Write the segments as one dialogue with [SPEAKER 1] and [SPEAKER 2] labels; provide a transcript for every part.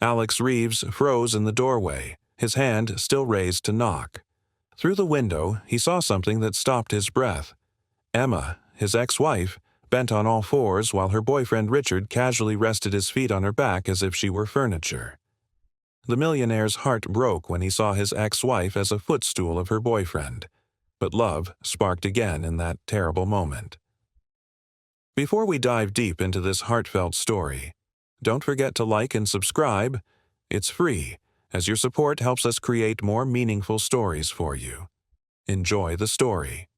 [SPEAKER 1] Alex Reeves froze in the doorway, his hand still raised to knock. Through the window, he saw something that stopped his breath. Emma, his ex-wife, bent on all fours while her boyfriend Richard casually rested his feet on her back as if she were furniture. The millionaire's heart broke when he saw his ex-wife as a footstool of her boyfriend, but love sparked again in that terrible moment. Before we dive deep into this heartfelt story, don't forget to like and subscribe. It's free, as your support helps us create more meaningful stories for you. Enjoy the story.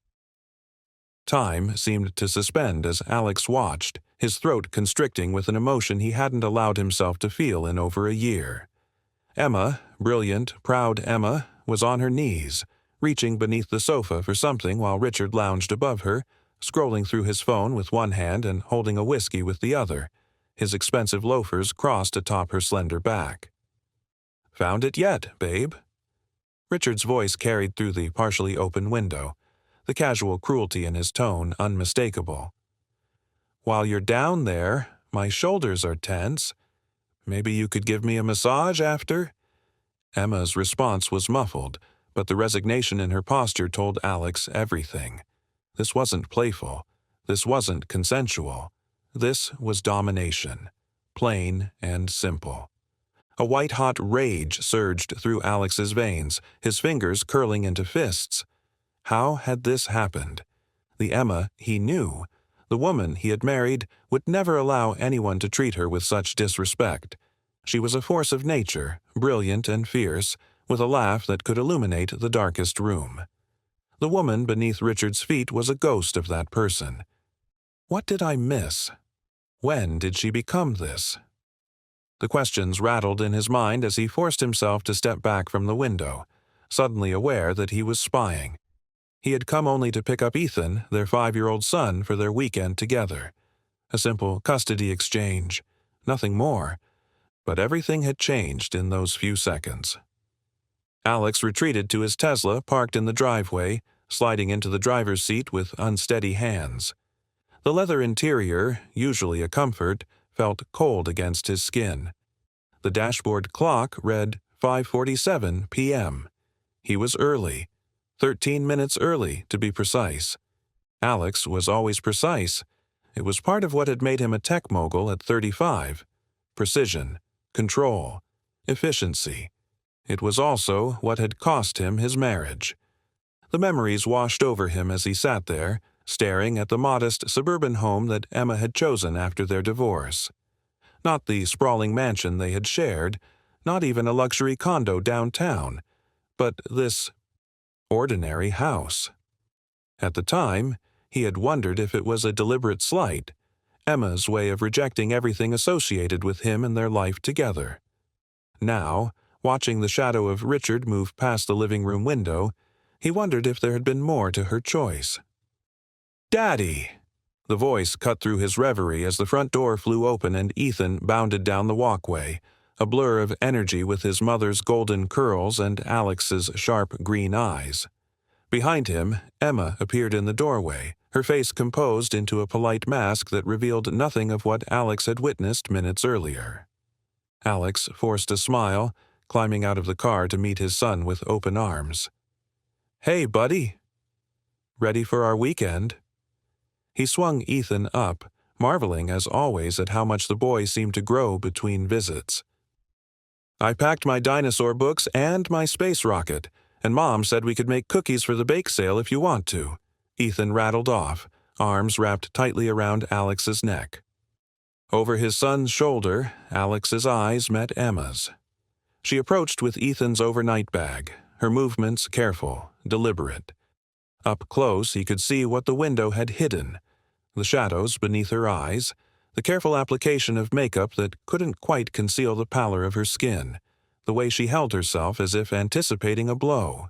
[SPEAKER 1] Time seemed to suspend as Alex watched, his throat constricting with an emotion he hadn't allowed himself to feel in over a year. Emma, brilliant, proud Emma, was on her knees, reaching beneath the sofa for something while Richard lounged above her, scrolling through his phone with one hand and holding a whiskey with the other, his expensive loafers crossed atop her slender back. "Found it yet, babe?" Richard's voice carried through the partially open window, the casual cruelty in his tone unmistakable. "While you're down there, my shoulders are tense. Maybe you could give me a massage after?" Emma's response was muffled, but the resignation in her posture told Alex everything. This wasn't playful. This wasn't consensual. This was domination, plain and simple. A white-hot rage surged through Alex's veins, his fingers curling into fists. How had this happened? The Emma he knew, the woman he had married, would never allow anyone to treat her with such disrespect. She was a force of nature, brilliant and fierce, with a laugh that could illuminate the darkest room. The woman beneath Richard's feet was a ghost of that person. What did I miss? When did she become this? The questions rattled in his mind as he forced himself to step back from the window, suddenly aware that he was spying. He had come only to pick up Ethan, their 5-year-old son, for their weekend together. A simple custody exchange, nothing more. But everything had changed in those few seconds. Alex retreated to his Tesla parked in the driveway, sliding into the driver's seat with unsteady hands. The leather interior, usually a comfort, felt cold against his skin. The dashboard clock read 5:47 p.m. He was early, 13 minutes early to be precise. Alex was always precise. It was part of what had made him a tech mogul at 35. Precision, control, efficiency. It was also what had cost him his marriage. The memories washed over him as he sat there, staring at the modest suburban home that Emma had chosen after their divorce. Not the sprawling mansion they had shared, not even a luxury condo downtown, but this ordinary house. At the time, he had wondered if it was a deliberate slight, Emma's way of rejecting everything associated with him and their life together. Now, watching the shadow of Richard move past the living room window, he wondered if there had been more to her choice. "Daddy!" The voice cut through his reverie as the front door flew open and Ethan bounded down the walkway, a blur of energy with his mother's golden curls and Alex's sharp green eyes. Behind him, Emma appeared in the doorway, her face composed into a polite mask that revealed nothing of what Alex had witnessed minutes earlier. Alex forced a smile, climbing out of the car to meet his son with open arms. "Hey, buddy. Ready for our weekend?" He swung Ethan up, marveling as always at how much the boy seemed to grow between visits. "I packed my dinosaur books and my space rocket, and Mom said we could make cookies for the bake sale if you want to," Ethan rattled off, arms wrapped tightly around Alex's neck. Over his son's shoulder, Alex's eyes met Emma's. She approached with Ethan's overnight bag, her movements careful, deliberate. Up close he could see what the window had hidden, the shadows beneath her eyes, the careful application of makeup that couldn't quite conceal the pallor of her skin, the way she held herself as if anticipating a blow.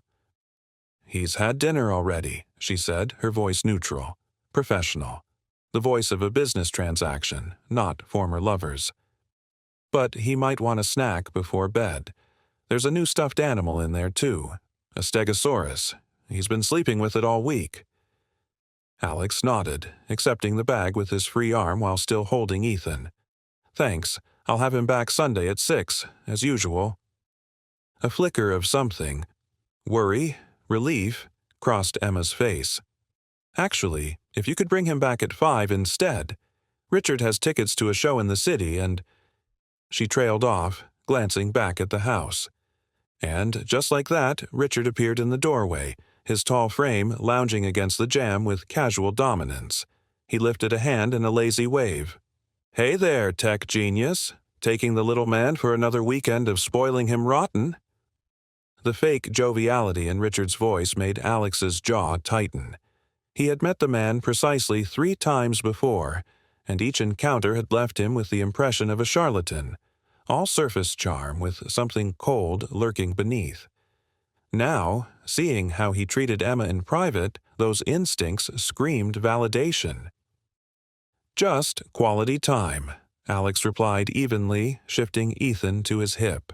[SPEAKER 1] "He's had dinner already," she said, her voice neutral, professional, the voice of a business transaction, not former lovers. "But he might want a snack before bed. There's a new stuffed animal in there, too, a stegosaurus. He's been sleeping with it all week." Alex nodded, accepting the bag with his free arm while still holding Ethan. "Thanks, I'll have him back Sunday at 6, as usual." A flicker of something, worry, relief, crossed Emma's face. "Actually, if you could bring him back at 5 instead. Richard has tickets to a show in the city and—" She trailed off, glancing back at the house. And, just like that, Richard appeared in the doorway, his tall frame lounging against the jamb with casual dominance. He lifted a hand in a lazy wave. "Hey there, tech genius. Taking the little man for another weekend of spoiling him rotten?" The fake joviality in Richard's voice made Alex's jaw tighten. He had met the man precisely 3 times before, and each encounter had left him with the impression of a charlatan, all surface charm with something cold lurking beneath. Now, seeing how he treated Emma in private, those instincts screamed validation. "Just quality time," Alex replied evenly, shifting Ethan to his hip.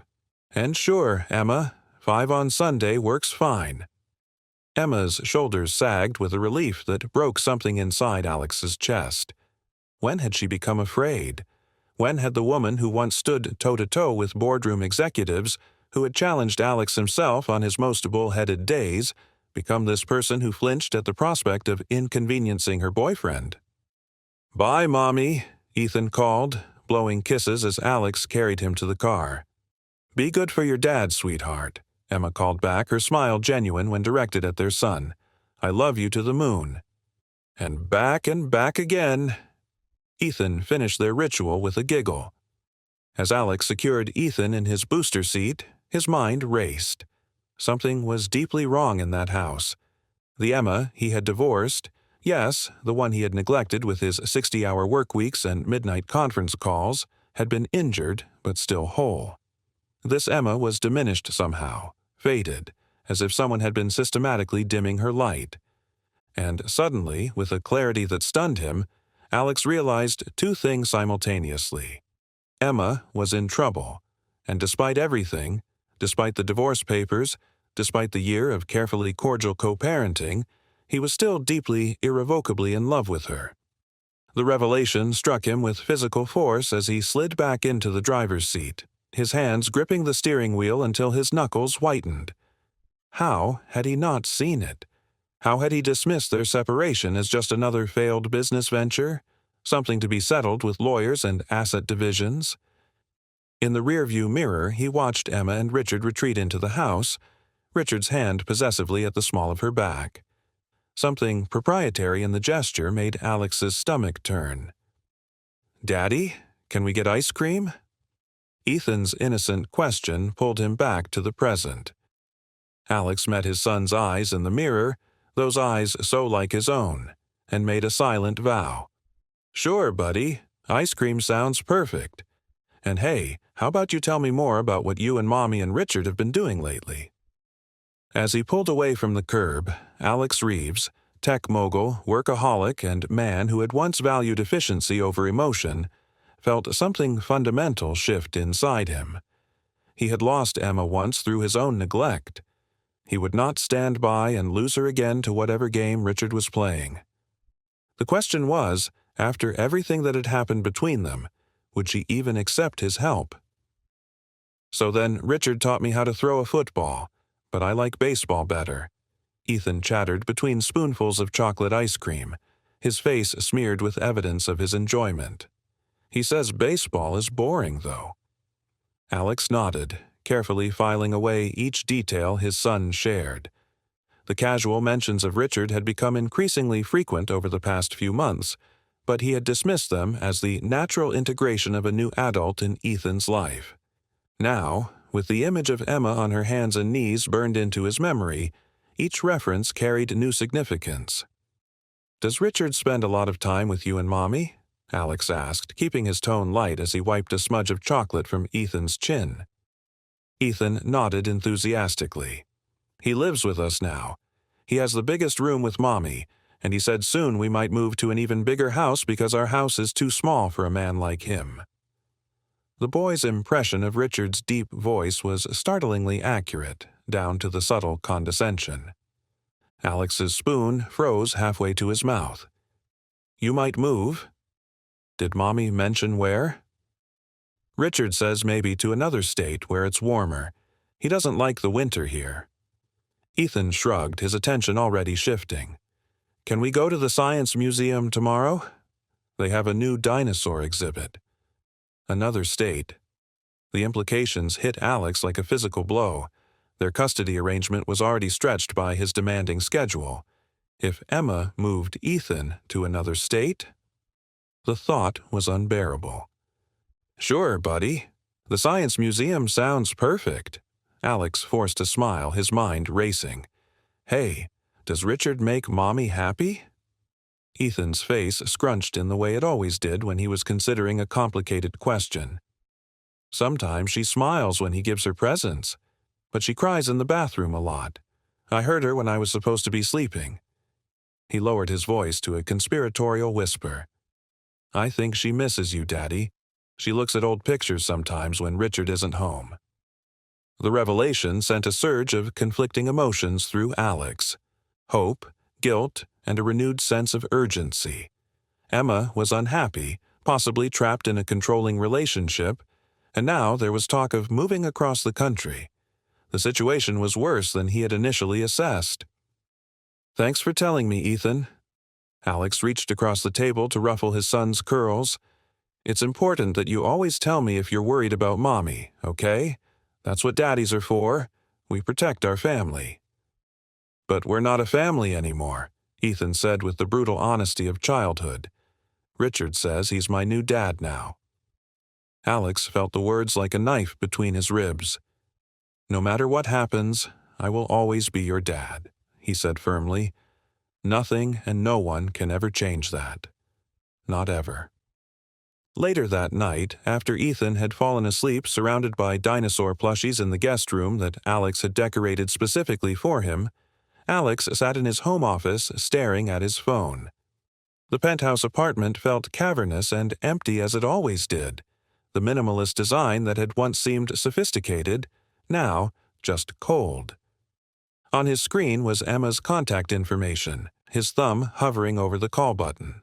[SPEAKER 1] "And sure, Emma, 5 on Sunday works fine." Emma's shoulders sagged with a relief that broke something inside Alex's chest. When had she become afraid? When had the woman who once stood toe-to-toe with boardroom executives, who had challenged Alex himself on his most bull-headed days, become this person who flinched at the prospect of inconveniencing her boyfriend? "Bye, Mommy," Ethan called, blowing kisses as Alex carried him to the car. "Be good for your dad, sweetheart," Emma called back, her smile genuine when directed at their son. "I love you to the moon." And back again. Ethan finished their ritual with a giggle. As Alex secured Ethan in his booster seat, his mind raced. Something was deeply wrong in that house. The Emma he had divorced, yes, the one he had neglected with his 60-hour work weeks and midnight conference calls, had been injured but still whole. This Emma was diminished somehow, faded, as if someone had been systematically dimming her light. And suddenly, with a clarity that stunned him, Alex realized 2 things simultaneously. Emma was in trouble, and despite everything, despite the divorce papers, despite the year of carefully cordial co-parenting, he was still deeply, irrevocably in love with her. The revelation struck him with physical force as he slid back into the driver's seat, his hands gripping the steering wheel until his knuckles whitened. How had he not seen it? How had he dismissed their separation as just another failed business venture, something to be settled with lawyers and asset divisions? In the rearview mirror, he watched Emma and Richard retreat into the house, Richard's hand possessively at the small of her back. Something proprietary in the gesture made Alex's stomach turn. "Daddy, can we get ice cream?" Ethan's innocent question pulled him back to the present. Alex met his son's eyes in the mirror, those eyes so like his own, and made a silent vow. "Sure, buddy. Ice cream sounds perfect. And hey, how about you tell me more about what you and Mommy and Richard have been doing lately?" As he pulled away from the curb, Alex Reeves, tech mogul, workaholic, and man who had once valued efficiency over emotion, felt something fundamental shift inside him. He had lost Emma once through his own neglect. He would not stand by and lose her again to whatever game Richard was playing. The question was, after everything that had happened between them, would she even accept his help? "So then, Richard taught me how to throw a football, but I like baseball better," Ethan chattered between spoonfuls of chocolate ice cream, his face smeared with evidence of his enjoyment. "He says baseball is boring, though." Alex nodded, carefully filing away each detail his son shared. The casual mentions of Richard had become increasingly frequent over the past few months, but he had dismissed them as the natural integration of a new adult in Ethan's life. Now, with the image of Emma on her hands and knees burned into his memory, each reference carried new significance. "Does Richard spend a lot of time with you and Mommy?" Alex asked, keeping his tone light as he wiped a smudge of chocolate from Ethan's chin. Ethan nodded enthusiastically. "He lives with us now. He has the biggest room with Mommy, and he said soon we might move to an even bigger house because our house is too small for a man like him." The boy's impression of Richard's deep voice was startlingly accurate, down to the subtle condescension. Alex's spoon froze halfway to his mouth. "You might move? Did Mommy mention where?" Richard says maybe to another state where it's warmer. He doesn't like the winter here. Ethan shrugged, his attention already shifting. Can we go to the Science Museum tomorrow? They have a new dinosaur exhibit. Another state. The implications hit Alex like a physical blow. Their custody arrangement was already stretched by his demanding schedule. If Emma moved Ethan to another state? The thought was unbearable. Sure, buddy. The Science Museum sounds perfect. Alex forced a smile, his mind racing. Hey, does Richard make Mommy happy? Ethan's face scrunched in the way it always did when he was considering a complicated question. Sometimes she smiles when he gives her presents, but she cries in the bathroom a lot. I heard her when I was supposed to be sleeping. He lowered his voice to a conspiratorial whisper. I think she misses you, Daddy. She looks at old pictures sometimes when Richard isn't home. The revelation sent a surge of conflicting emotions through Alex. Hope, guilt, and a renewed sense of urgency. Emma was unhappy, possibly trapped in a controlling relationship, and now there was talk of moving across the country. The situation was worse than he had initially assessed. Thanks for telling me, Ethan. Alex reached across the table to ruffle his son's curls. It's important that you always tell me if you're worried about Mommy, okay? That's what daddies are for. We protect our family. But we're not a family anymore, Ethan said with the brutal honesty of childhood. Richard says he's my new dad now. Alex felt the words like a knife between his ribs. No matter what happens, I will always be your dad, he said firmly. Nothing and no one can ever change that. Not ever. Later that night, after Ethan had fallen asleep surrounded by dinosaur plushies in the guest room that Alex had decorated specifically for him, Alex sat in his home office staring at his phone. The penthouse apartment felt cavernous and empty as it always did. The minimalist design that had once seemed sophisticated, now just cold. On his screen was Emma's contact information, his thumb hovering over the call button.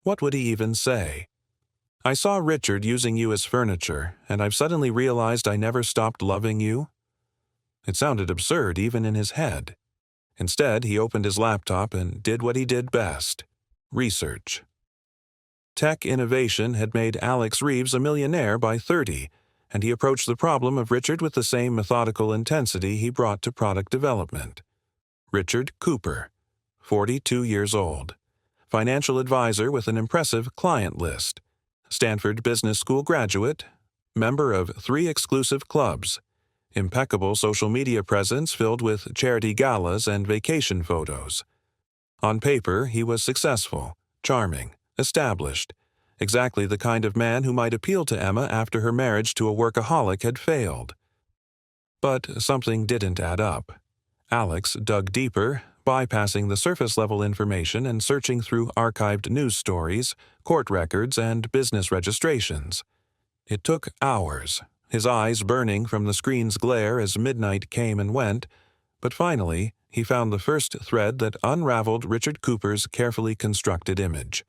[SPEAKER 1] What would he even say? I saw Richard using you as furniture, and I've suddenly realized I never stopped loving you. It sounded absurd even in his head. Instead, he opened his laptop and did what he did best: research. Tech innovation had made Alex Reeves a millionaire by 30, and he approached the problem of Richard with the same methodical intensity he brought to product development. Richard Cooper, 42 years old, financial advisor with an impressive client list, Stanford Business School graduate, member of 3 exclusive clubs, impeccable social media presence filled with charity galas and vacation photos. On paper, he was successful, charming, established, exactly the kind of man who might appeal to Emma after her marriage to a workaholic had failed. But something didn't add up. Alex dug deeper, bypassing the surface-level information and searching through archived news stories, court records, and business registrations. It took hours, his eyes burning from the screen's glare as midnight came and went, but finally he found the first thread that unraveled Richard Cooper's carefully constructed image.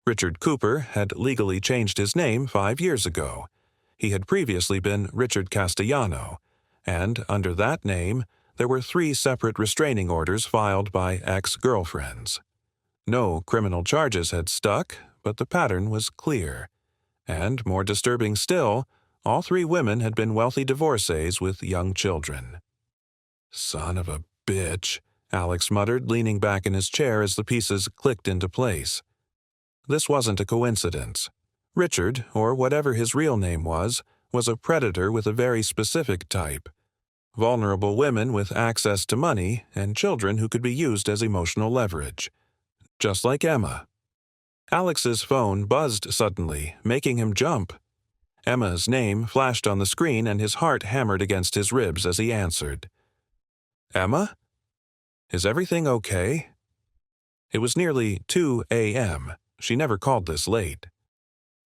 [SPEAKER 1] Richard Cooper had legally changed his name 5 years ago. He had previously been Richard Castellano, and under that name, there were 3 separate restraining orders filed by ex-girlfriends. No criminal charges had stuck, but the pattern was clear. And, more disturbing still, all 3 women had been wealthy divorcees with young children. Son of a bitch, Alex muttered, leaning back in his chair as the pieces clicked into place. This wasn't a coincidence. Richard, or whatever his real name was a predator with a very specific type. Vulnerable women with access to money and children who could be used as emotional leverage. Just like Emma. Alex's phone buzzed suddenly, making him jump. Emma's name flashed on the screen and his heart hammered against his ribs as he answered. Emma? Is everything okay? It was nearly 2 a.m. She never called this late.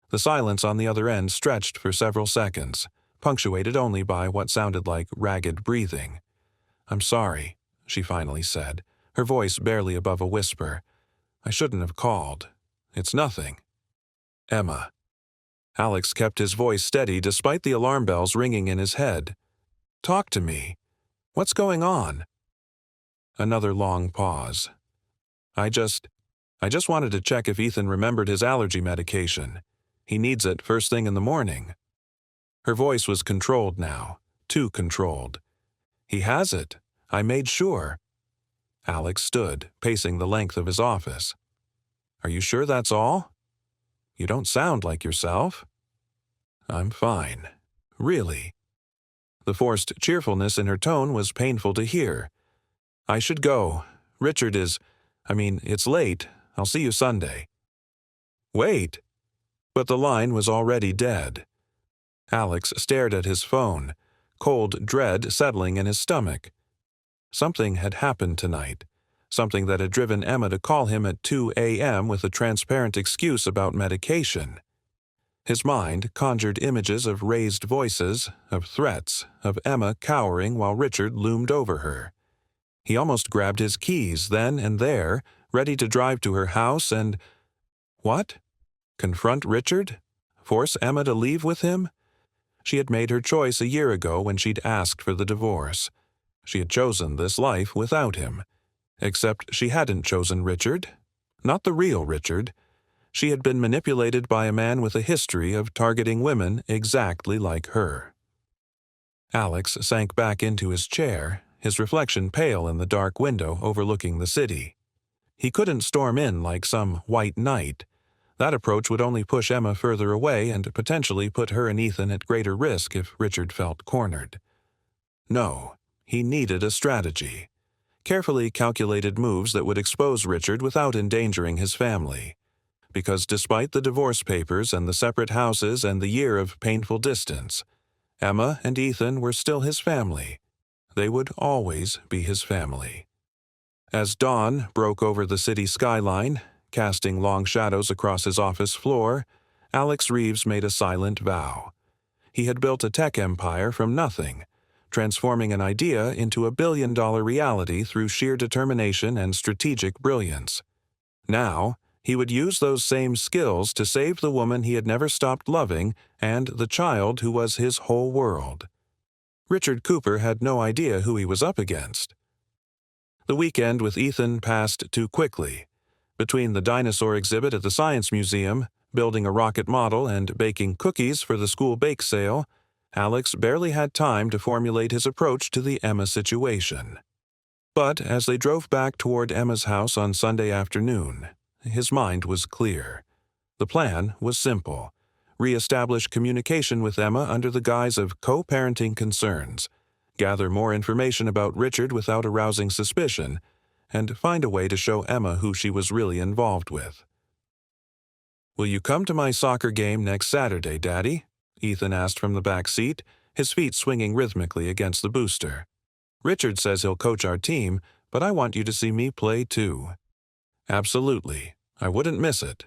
[SPEAKER 1] The silence on the other end stretched for several seconds, punctuated only by what sounded like ragged breathing. I'm sorry, she finally said, her voice barely above a whisper. I shouldn't have called. It's nothing. Emma. Alex kept his voice steady despite the alarm bells ringing in his head. "Talk to me. What's going on?" Another long pause. I just wanted to check if Ethan remembered his allergy medication. He needs it first thing in the morning." Her voice was controlled now, too controlled. "He has it. I made sure." Alex stood, pacing the length of his office. "Are you sure that's all? You don't sound like yourself." "I'm fine. Really." The forced cheerfulness in her tone was painful to hear. "I should go. Richard is... it's late. I'll see you Sunday." "Wait." But the line was already dead. Alex stared at his phone, cold dread settling in his stomach. Something had happened tonight, something that had driven Emma to call him at 2 a.m. with a transparent excuse about medication. His mind conjured images of raised voices, of threats, of Emma cowering while Richard loomed over her. He almost grabbed his keys then and there, ready to drive to her house and... What? Confront Richard? Force Emma to leave with him? She had made her choice a year ago when she'd asked for the divorce. She had chosen this life without him. Except she hadn't chosen Richard. Not the real Richard. She had been manipulated by a man with a history of targeting women exactly like her. Alex sank back into his chair, his reflection pale in the dark window overlooking the city. He couldn't storm in like some white knight. That approach would only push Emma further away and potentially put her and Ethan at greater risk if Richard felt cornered. No, he needed a strategy. Carefully calculated moves that would expose Richard without endangering his family. Because despite the divorce papers and the separate houses and the year of painful distance, Emma and Ethan were still his family. They would always be his family. As dawn broke over the city skyline, casting long shadows across his office floor, Alex Reeves made a silent vow. He had built a tech empire from nothing, transforming an idea into a billion-dollar reality through sheer determination and strategic brilliance. Now, he would use those same skills to save the woman he had never stopped loving and the child who was his whole world. Richard Cooper had no idea who he was up against. The weekend with Ethan passed too quickly. Between the dinosaur exhibit at the Science Museum, building a rocket model, and baking cookies for the school bake sale, Alex barely had time to formulate his approach to the Emma situation. But as they drove back toward Emma's house on Sunday afternoon, his mind was clear. The plan was simple. Re-establish communication with Emma under the guise of co-parenting concerns, gather more information about Richard without arousing suspicion, and find a way to show Emma who she was really involved with. "Will you come to my soccer game next Saturday, Daddy?" Ethan asked from the back seat, his feet swinging rhythmically against the booster. "Richard says he'll coach our team, but I want you to see me play too." "Absolutely. I wouldn't miss it."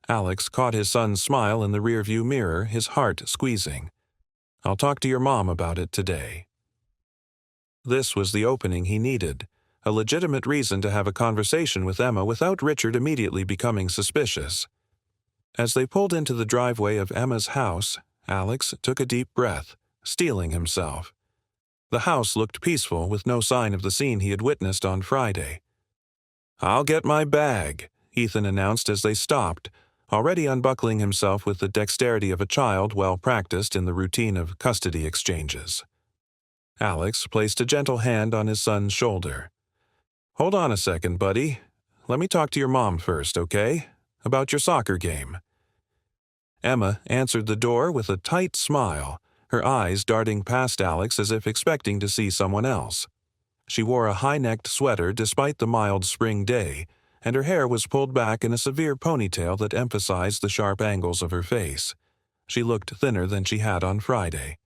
[SPEAKER 1] Alex caught his son's smile in the rearview mirror, his heart squeezing. "I'll talk to your mom about it today." This was the opening he needed, a legitimate reason to have a conversation with Emma without Richard immediately becoming suspicious. As they pulled into the driveway of Emma's house, Alex took a deep breath, steeling himself. The house looked peaceful with no sign of the scene he had witnessed on Friday. "I'll get my bag," Ethan announced as they stopped, already unbuckling himself with the dexterity of a child well practiced in the routine of custody exchanges. Alex placed a gentle hand on his son's shoulder. "Hold on a second, buddy. Let me talk to your mom first, okay? About your soccer game." Emma answered the door with a tight smile, her eyes darting past Alex as if expecting to see someone else. She wore a high-necked sweater despite the mild spring day, and her hair was pulled back in a severe ponytail that emphasized the sharp angles of her face. She looked thinner than she had on Friday.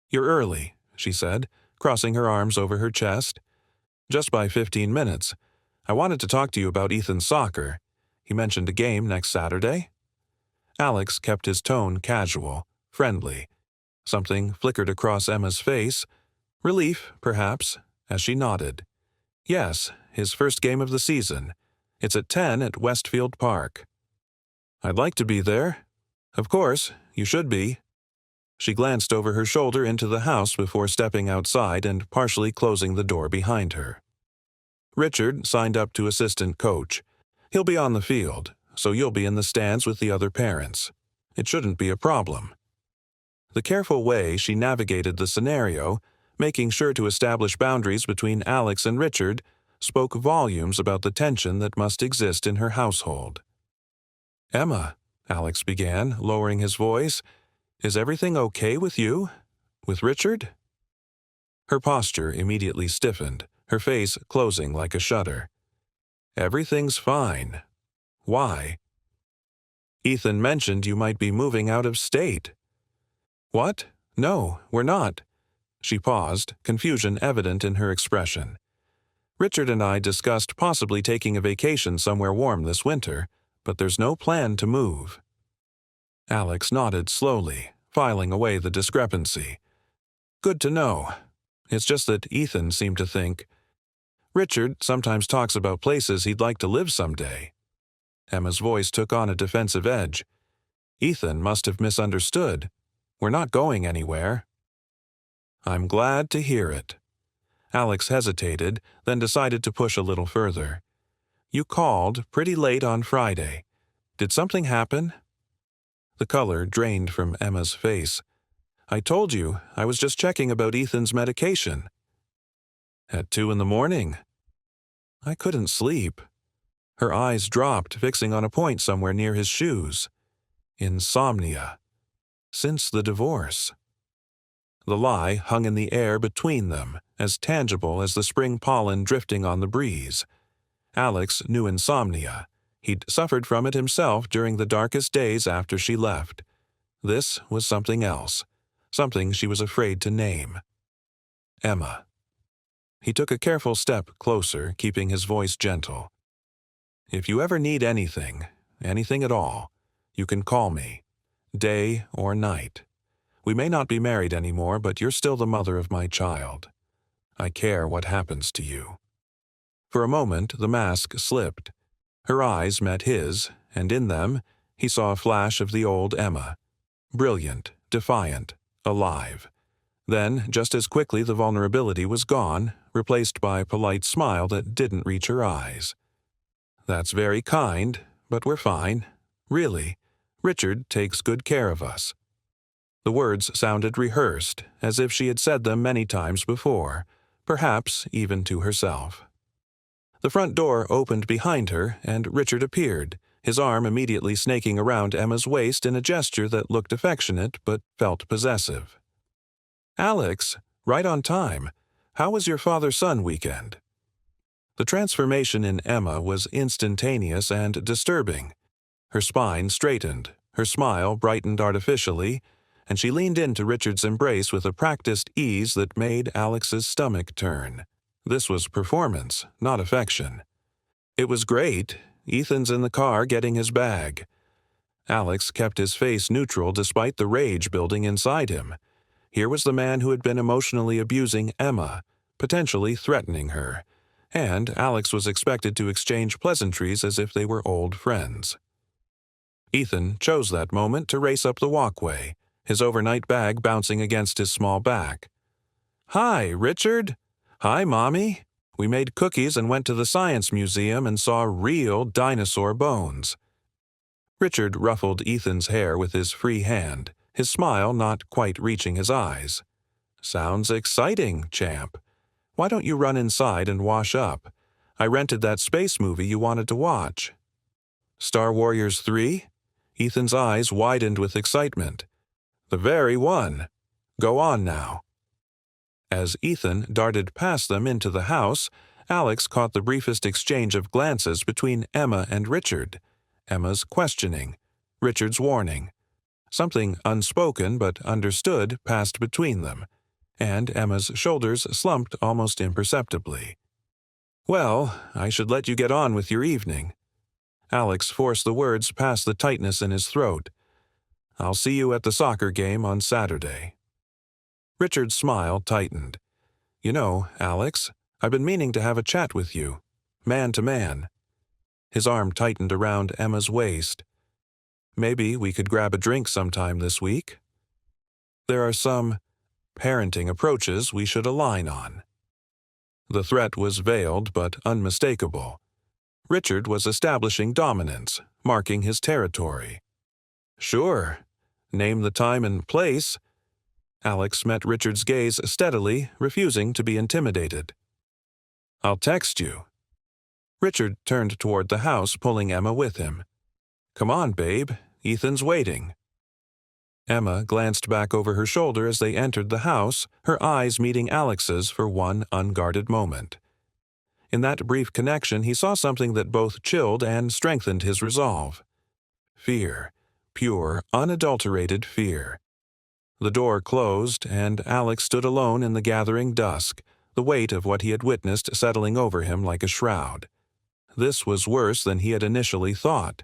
[SPEAKER 1] "You're early," she said, crossing her arms over her chest. "Just by 15 minutes. I wanted to talk to you about Ethan's soccer. He mentioned a game next Saturday." Alex kept his tone casual, friendly. Something flickered across Emma's face. Relief, perhaps, as she nodded. "Yes, his first game of the season. It's at 10 at Westfield Park." "I'd like to be there." Of course, you should be. She glanced over her shoulder into the house before stepping outside and partially closing the door behind her. Richard signed up to assistant coach. He'll be on the field, so you'll be in the stands with the other parents. It shouldn't be a problem. The careful way she navigated the scenario, making sure to establish boundaries between Alex and Richard, spoke volumes about the tension that must exist in her household. "Emma," Alex began, lowering his voice, "is everything okay with you? With Richard?" Her posture immediately stiffened, her face closing like a shutter. "Everything's fine. Why?" "Ethan mentioned you might be moving out of state." "What? No, we're not." She paused, confusion evident in her expression. "Richard and I discussed possibly taking a vacation somewhere warm this winter, but there's no plan to move." Alex nodded slowly, filing away the discrepancy. "Good to know. It's just that Ethan seemed to think. Richard sometimes talks about places he'd like to live someday." Emma's voice took on a defensive edge. "Ethan must have misunderstood. We're not going anywhere." "I'm glad to hear it." Alex hesitated, then decided to push a little further. "You called pretty late on Friday. Did something happen?" The color drained from Emma's face. "I told you, I was just checking about Ethan's medication." "At 2 a.m? "I couldn't sleep." Her eyes dropped, fixing on a point somewhere near his shoes. "Insomnia. Since the divorce." The lie hung in the air between them, as tangible as the spring pollen drifting on the breeze. Alex knew insomnia. He'd suffered from it himself during the darkest days after she left. This was something else, something she was afraid to name. Emma. He took a careful step closer, keeping his voice gentle. "If you ever need anything at all, you can call me, day or night. We may not be married anymore, but you're still the mother of my child. I care what happens to you." For a moment, the mask slipped. Her eyes met his, and in them, he saw a flash of the old Emma. Brilliant, defiant, alive. Then, just as quickly the vulnerability was gone, replaced by a polite smile that didn't reach her eyes. "That's very kind, but we're fine. Really. Richard takes good care of us." The words sounded rehearsed, as if she had said them many times before, perhaps even to herself. The front door opened behind her, and Richard appeared, his arm immediately snaking around Emma's waist in a gesture that looked affectionate but felt possessive. "Alex, right on time. How was your father-son weekend?" The transformation in Emma was instantaneous and disturbing. Her spine straightened, her smile brightened artificially, and she leaned into Richard's embrace with a practiced ease that made Alex's stomach turn. This was performance, not affection. "It was great. Ethan's in the car getting his bag." Alex kept his face neutral despite the rage building inside him. Here was the man who had been emotionally abusing Emma, potentially threatening her, and Alex was expected to exchange pleasantries as if they were old friends. Ethan chose that moment to race up the walkway, his overnight bag bouncing against his small back. "Hi, Richard." "Hi, Mommy. We made cookies and went to the Science Museum and saw real dinosaur bones." Richard ruffled Ethan's hair with his free hand, his smile not quite reaching his eyes. "Sounds exciting, champ. Why don't you run inside and wash up? I rented that space movie you wanted to watch." "Star Warriors 3? Ethan's eyes widened with excitement. "The very one. Go on now." As Ethan darted past them into the house, Alex caught the briefest exchange of glances between Emma and Richard. Emma's questioning, Richard's warning. Something unspoken but understood passed between them, and Emma's shoulders slumped almost imperceptibly. "Well, I should let you get on with your evening." Alex forced the words past the tightness in his throat. "I'll see you at the soccer game on Saturday." Richard's smile tightened. "You know, Alex, I've been meaning to have a chat with you, man to man." His arm tightened around Emma's waist. Maybe we could grab a drink sometime this week. There are some parenting approaches we should align on. The threat was veiled but unmistakable. Richard was establishing dominance, marking his territory. Sure. Name the time and place. Alex met Richard's gaze steadily, refusing to be intimidated. I'll text you. Richard turned toward the house, pulling Emma with him. Come on, babe. Ethan's waiting. Emma glanced back over her shoulder as they entered the house, her eyes meeting Alex's for one unguarded moment. In that brief connection, he saw something that both chilled and strengthened his resolve. Fear. Pure, unadulterated fear. The door closed, and Alex stood alone in the gathering dusk, the weight of what he had witnessed settling over him like a shroud. This was worse than he had initially thought.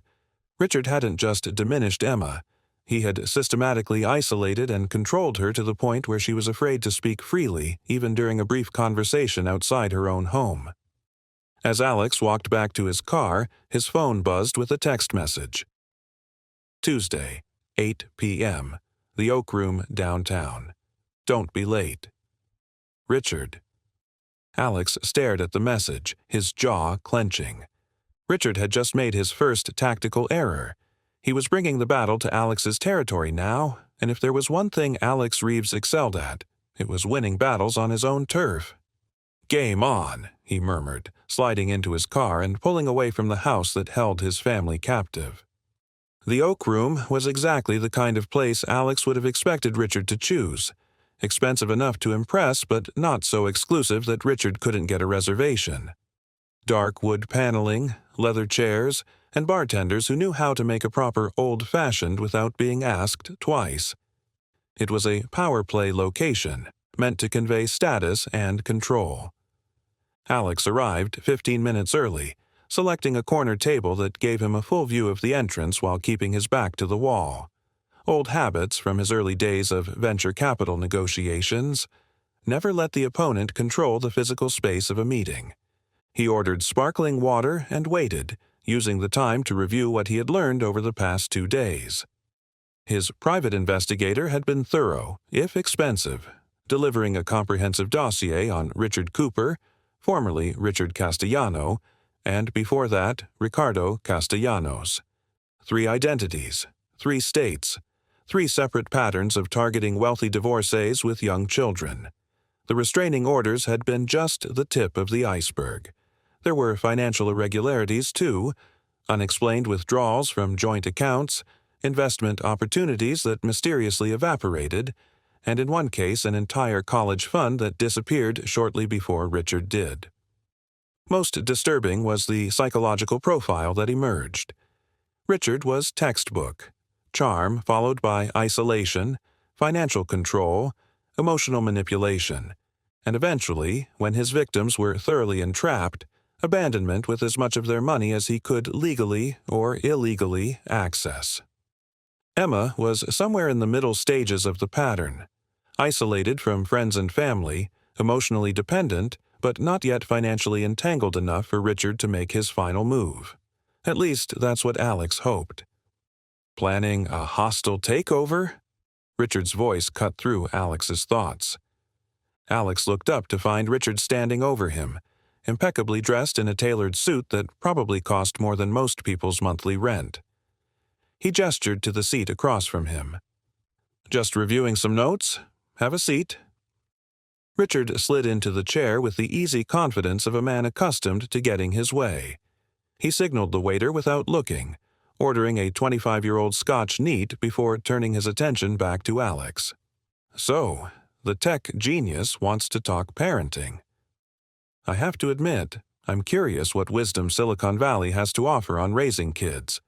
[SPEAKER 1] Richard hadn't just diminished Emma. He had systematically isolated and controlled her to the point where she was afraid to speak freely, even during a brief conversation outside her own home. As Alex walked back to his car, his phone buzzed with a text message. Tuesday, 8 p.m., the Oak Room downtown. Don't be late. Richard. Alex stared at the message, his jaw clenching. Richard had just made his first tactical error. He was bringing the battle to Alex's territory now, and if there was one thing Alex Reeves excelled at, it was winning battles on his own turf. Game on, he murmured, sliding into his car and pulling away from the house that held his family captive. The Oak Room was exactly the kind of place Alex would have expected Richard to choose. Expensive enough to impress, but not so exclusive that Richard couldn't get a reservation. Dark wood paneling, leather chairs, and bartenders who knew how to make a proper old-fashioned without being asked twice. It was a power play location, meant to convey status and control. Alex arrived 15 minutes early, selecting a corner table that gave him a full view of the entrance while keeping his back to the wall. Old habits from his early days of venture capital negotiations. Never let the opponent control the physical space of a meeting. He ordered sparkling water and waited, using the time to review what he had learned over the past 2 days. His private investigator had been thorough, if expensive, delivering a comprehensive dossier on Richard Cooper, formerly Richard Castellano, and before that, Ricardo Castellanos. 3 identities, 3 states, 3 separate patterns of targeting wealthy divorcees with young children. The restraining orders had been just the tip of the iceberg. There were financial irregularities, too, unexplained withdrawals from joint accounts, investment opportunities that mysteriously evaporated, and in one case an entire college fund that disappeared shortly before Richard did. Most disturbing was the psychological profile that emerged. Richard was textbook. Charm followed by isolation, financial control, emotional manipulation, and eventually, when his victims were thoroughly entrapped, abandonment with as much of their money as he could legally or illegally access. Emma was somewhere in the middle stages of the pattern, isolated from friends and family, emotionally dependent, but not yet financially entangled enough for Richard to make his final move. At least that's what Alex hoped. Planning a hostile takeover? Richard's voice cut through Alex's thoughts. Alex looked up to find Richard standing over him, impeccably dressed in a tailored suit that probably cost more than most people's monthly rent. He gestured to the seat across from him. Just reviewing some notes? Have a seat. Richard slid into the chair with the easy confidence of a man accustomed to getting his way. He signaled the waiter without looking, ordering a 25-year-old Scotch neat before turning his attention back to Alex. So, the tech genius wants to talk parenting. I have to admit, I'm curious what wisdom Silicon Valley has to offer on raising kids.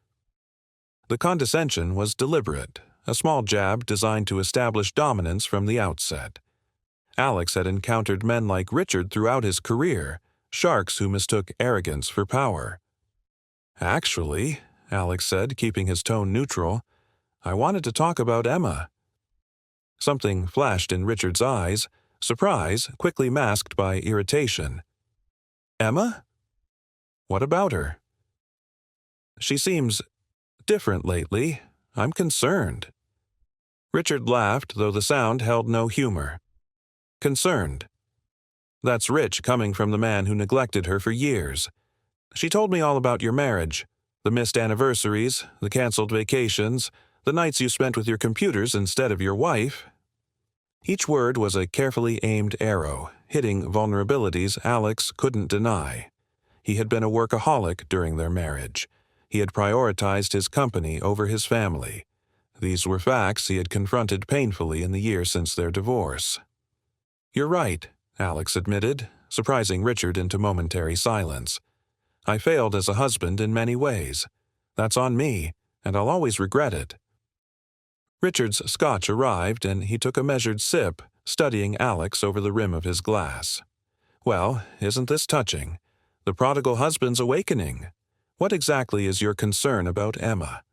[SPEAKER 1] The condescension was deliberate, a small jab designed to establish dominance from the outset. Alex had encountered men like Richard throughout his career, sharks who mistook arrogance for power. Actually, Alex said, keeping his tone neutral, I wanted to talk about Emma. Something flashed in Richard's eyes, surprise quickly masked by irritation. Emma? What about her? She seems different lately, I'm concerned." Richard laughed, though the sound held no humor. "Concerned. That's rich coming from the man who neglected her for years. She told me all about your marriage, the missed anniversaries, the canceled vacations, the nights you spent with your computers instead of your wife." Each word was a carefully aimed arrow, hitting vulnerabilities Alex couldn't deny. He had been a workaholic during their marriage. He had prioritized his company over his family. These were facts he had confronted painfully in the year since their divorce. "You're right," Alex admitted, surprising Richard into momentary silence. "I failed as a husband in many ways. That's on me, and I'll always regret it." Richard's scotch arrived, and he took a measured sip, studying Alex over the rim of his glass. "Well, isn't this touching? The prodigal husband's awakening. What exactly is your concern about Emma?"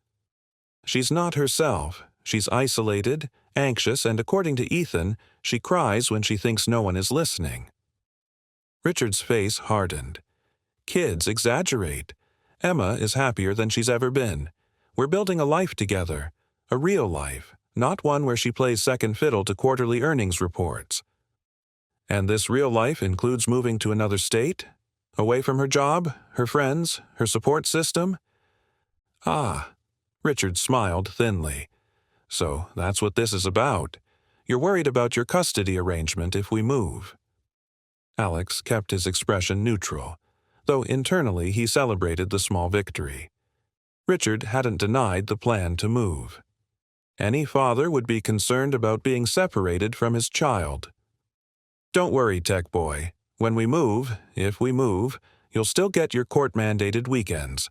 [SPEAKER 1] "She's not herself. She's isolated, anxious, and according to Ethan, she cries when she thinks no one is listening." Richard's face hardened. "Kids exaggerate. Emma is happier than she's ever been. We're building a life together. A real life, not one where she plays second fiddle to quarterly earnings reports." "And this real life includes moving to another state? Away from her job, her friends, her support system?" "Ah," Richard smiled thinly. "So that's what this is about. You're worried about your custody arrangement if we move." Alex kept his expression neutral, though internally he celebrated the small victory. Richard hadn't denied the plan to move. Any father would be concerned about being separated from his child. "Don't worry, tech boy. When we move, if we move, you'll still get your court-mandated weekends.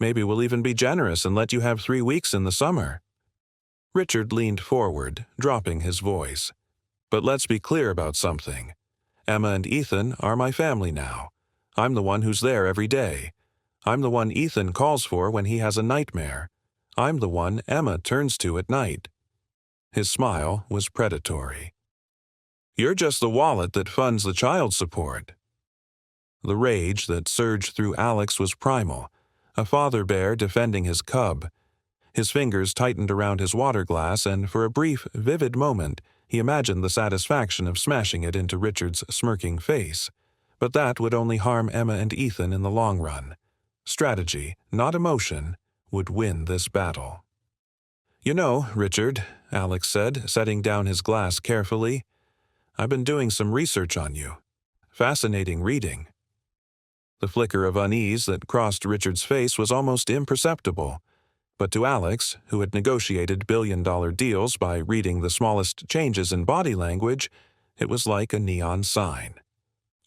[SPEAKER 1] Maybe we'll even be generous and let you have 3 weeks in the summer." Richard leaned forward, dropping his voice. "But let's be clear about something. Emma and Ethan are my family now. I'm the one who's there every day. I'm the one Ethan calls for when he has a nightmare. I'm the one Emma turns to at night." His smile was predatory. "You're just the wallet that funds the child support." The rage that surged through Alex was primal, a father bear defending his cub. His fingers tightened around his water glass, and for a brief, vivid moment, he imagined the satisfaction of smashing it into Richard's smirking face. But that would only harm Emma and Ethan in the long run. Strategy, not emotion, would win this battle. "You know, Richard," Alex said, setting down his glass carefully, "I've been doing some research on you. Fascinating reading." The flicker of unease that crossed Richard's face was almost imperceptible, but to Alex, who had negotiated billion-dollar deals by reading the smallest changes in body language, it was like a neon sign.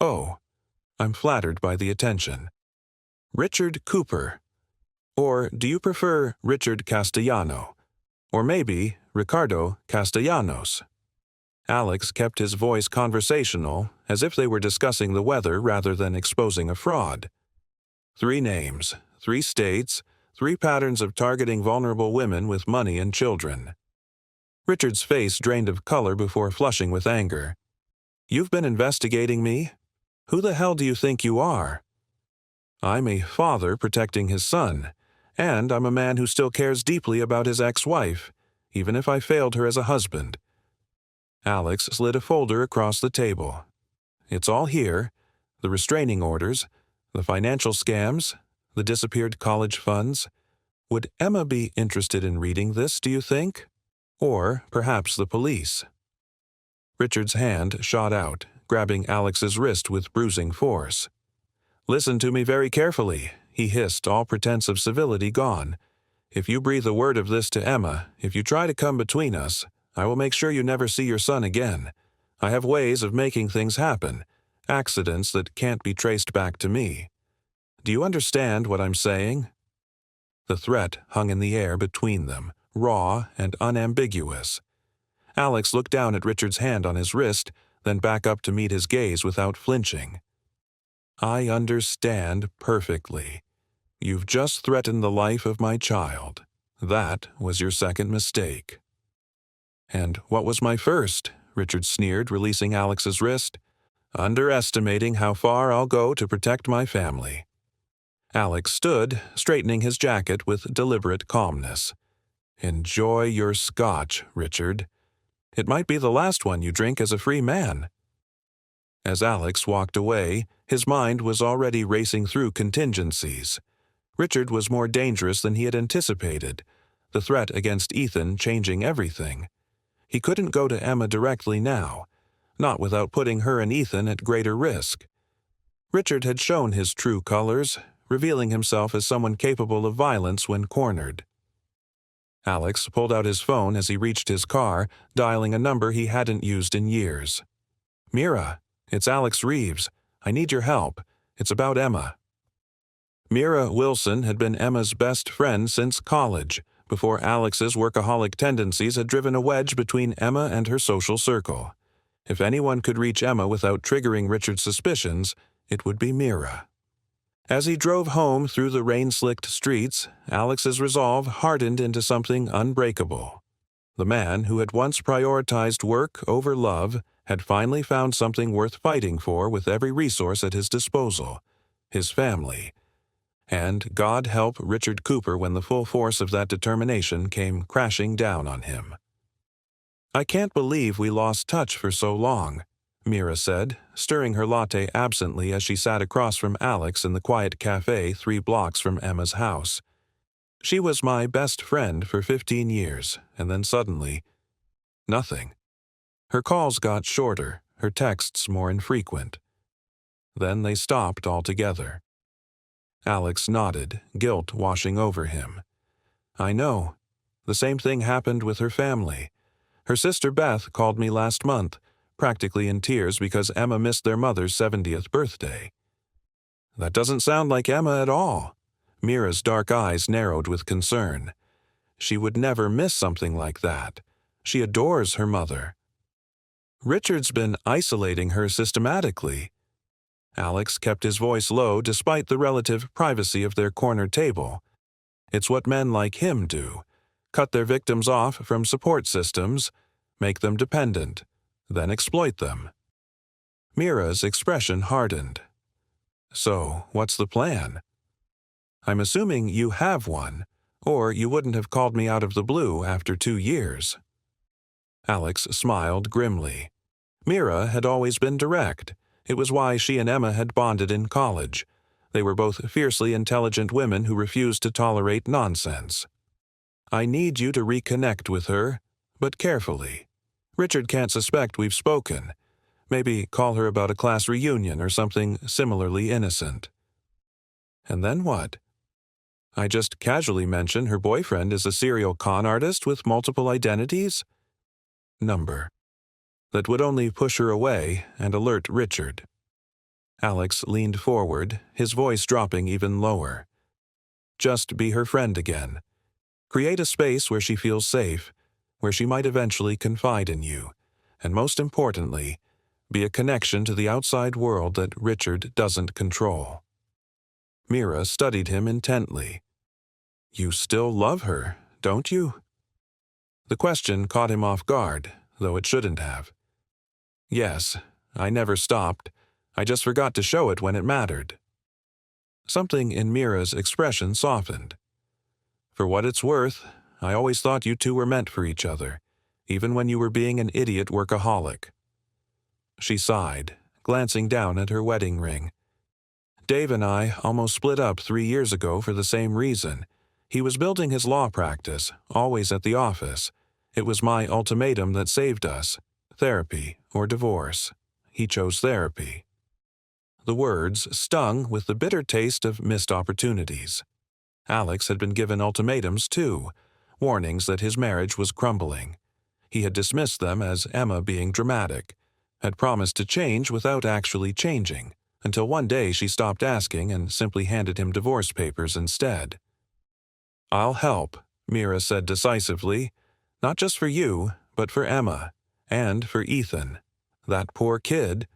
[SPEAKER 1] "Oh, I'm flattered by the attention. Richard Cooper. Or do you prefer Richard Castellano? Or maybe Ricardo Castellanos?" Alex kept his voice conversational, as if they were discussing the weather rather than exposing a fraud. 3 names, 3 states, 3 patterns of targeting vulnerable women with money and children. Richard's face drained of color before flushing with anger. "You've been investigating me? Who the hell do you think you are?" "I'm a father protecting his son, and I'm a man who still cares deeply about his ex-wife, even if I failed her as a husband." Alex slid a folder across the table. "It's all here. The restraining orders, the financial scams, the disappeared college funds. Would Emma be interested in reading this, do you think? Or perhaps the police?" Richard's hand shot out, grabbing Alex's wrist with bruising force. "Listen to me very carefully," he hissed, all pretense of civility gone. "If you breathe a word of this to Emma, if you try to come between us, I will make sure you never see your son again. I have ways of making things happen, accidents that can't be traced back to me. Do you understand what I'm saying?" The threat hung in the air between them, raw and unambiguous. Alex looked down at Richard's hand on his wrist, then back up to meet his gaze without flinching. "I understand perfectly. You've just threatened the life of my child. That was your second mistake." "And what was my first?" Richard sneered, releasing Alex's wrist. "Underestimating how far I'll go to protect my family." Alex stood, straightening his jacket with deliberate calmness. Enjoy your scotch, Richard. It might be the last one you drink as a free man." As Alex walked away, his mind was already racing through contingencies. Richard was more dangerous than he had anticipated, the threat against Ethan changing everything. He couldn't go to Emma directly now, not without putting her and Ethan at greater risk. Richard had shown his true colors, revealing himself as someone capable of violence when cornered. Alex pulled out his phone as he reached his car, dialing a number he hadn't used in years. "Mira, it's Alex Reeves. I need your help. It's about Emma." Mira Wilson had been Emma's best friend since college, before Alex's workaholic tendencies had driven a wedge between Emma and her social circle. If anyone could reach Emma without triggering Richard's suspicions, it would be Mira. As he drove home through the rain-slicked streets, Alex's resolve hardened into something unbreakable. The man who had once prioritized work over love had finally found something worth fighting for with every resource at his disposal: his family. And God help Richard Cooper when the full force of that determination came crashing down on him. "I can't believe we lost touch for so long," Mira said, stirring her latte absently as she sat across from Alex in the quiet cafe 3 blocks from Emma's house. "She was my best friend for 15 years, and then suddenly, nothing." Her calls got shorter, her texts more infrequent. Then they stopped altogether. Alex nodded, guilt washing over him. "I know. The same thing happened with her family. Her sister Beth called me last month, practically in tears because Emma missed their mother's 70th birthday." "That doesn't sound like Emma at all." Mira's dark eyes narrowed with concern. "She would never miss something like that. She adores her mother." "Richard's been isolating her systematically." Alex kept his voice low despite the relative privacy of their corner table. "It's what men like him do. Cut their victims off from support systems, make them dependent, then exploit them." Mira's expression hardened. "So, what's the plan?" "I'm assuming you have one, or you wouldn't have called me out of the blue after 2 years." Alex smiled grimly. Mira had always been direct. It was why she and Emma had bonded in college. They were both fiercely intelligent women who refused to tolerate nonsense. "I need you to reconnect with her, but carefully. Richard can't suspect we've spoken. Maybe call her about a class reunion or something similarly innocent." "And then what?" "I just casually mention her boyfriend is a serial con artist with multiple identities?" "Number." That would only push her away and alert Richard. Alex leaned forward, his voice dropping even lower. "Just be her friend again. Create a space where she feels safe, where she might eventually confide in you, and most importantly, be a connection to the outside world that Richard doesn't control." Mira studied him intently. "You still love her, don't you?" The question caught him off guard, though it shouldn't have. "Yes, I never stopped. I just forgot to show it when it mattered." Something in Mira's expression softened. "For what it's worth, I always thought you two were meant for each other, even when you were being an idiot workaholic." She sighed, glancing down at her wedding ring. "Dave and I almost split up 3 years ago for the same reason. He was building his law practice, always at the office. It was my ultimatum that saved us. Therapy or divorce. He chose therapy." The words stung with the bitter taste of missed opportunities. Alex had been given ultimatums too, warnings that his marriage was crumbling. He had dismissed them as Emma being dramatic, had promised to change without actually changing, until one day she stopped asking and simply handed him divorce papers instead. "I'll help," Mira said decisively, "not just for you, but for Emma. And for Ethan. That poor kid."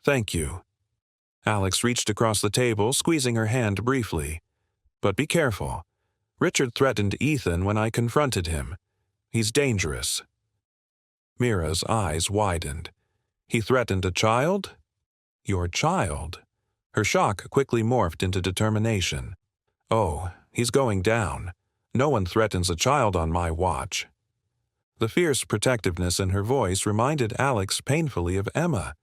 [SPEAKER 1] "Thank you." Alex reached across the table, squeezing her hand briefly. "But be careful. Richard threatened Ethan when I confronted him. He's dangerous." Mira's eyes widened. "He threatened a child?" "Your child?" Her shock quickly morphed into determination. "Oh, he's going down. No one threatens a child on my watch." The fierce protectiveness in her voice reminded Alex painfully of Emma,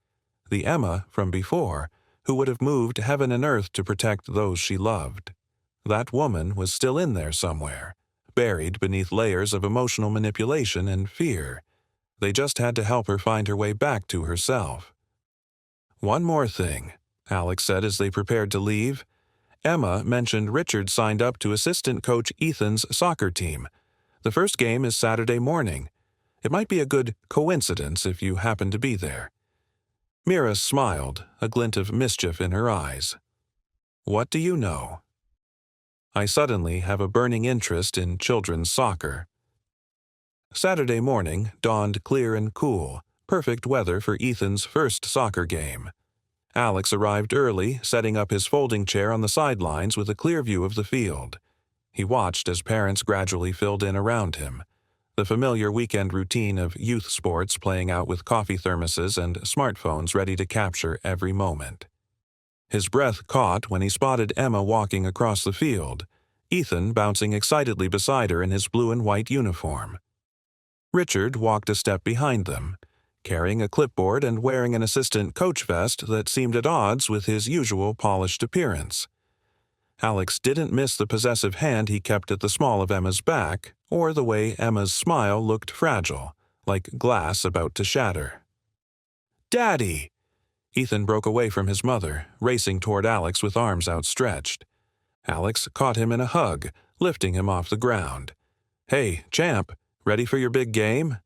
[SPEAKER 1] the Emma from before, who would have moved heaven and earth to protect those she loved. That woman was still in there somewhere, buried beneath layers of emotional manipulation and fear. They just had to help her find her way back to herself. "One more thing," Alex said as they prepared to leave. "Emma mentioned Richard signed up to assistant coach Ethan's soccer team. The first game is Saturday morning. It might be a good coincidence if you happen to be there." Mira smiled, a glint of mischief in her eyes. "What do you know?" "I suddenly have a burning interest in children's soccer." Saturday morning dawned clear and cool, perfect weather for Ethan's first soccer game. Alex arrived early, setting up his folding chair on the sidelines with a clear view of the field. He watched as parents gradually filled in around him, the familiar weekend routine of youth sports playing out with coffee thermoses and smartphones ready to capture every moment. His breath caught when he spotted Emma walking across the field, Ethan bouncing excitedly beside her in his blue and white uniform. Richard walked a step behind them, carrying a clipboard and wearing an assistant coach vest that seemed at odds with his usual polished appearance. Alex didn't miss the possessive hand he kept at the small of Emma's back, or the way Emma's smile looked fragile, like glass about to shatter. "Daddy!" Ethan broke away from his mother, racing toward Alex with arms outstretched. Alex caught him in a hug, lifting him off the ground. "Hey, champ, ready for your big game?"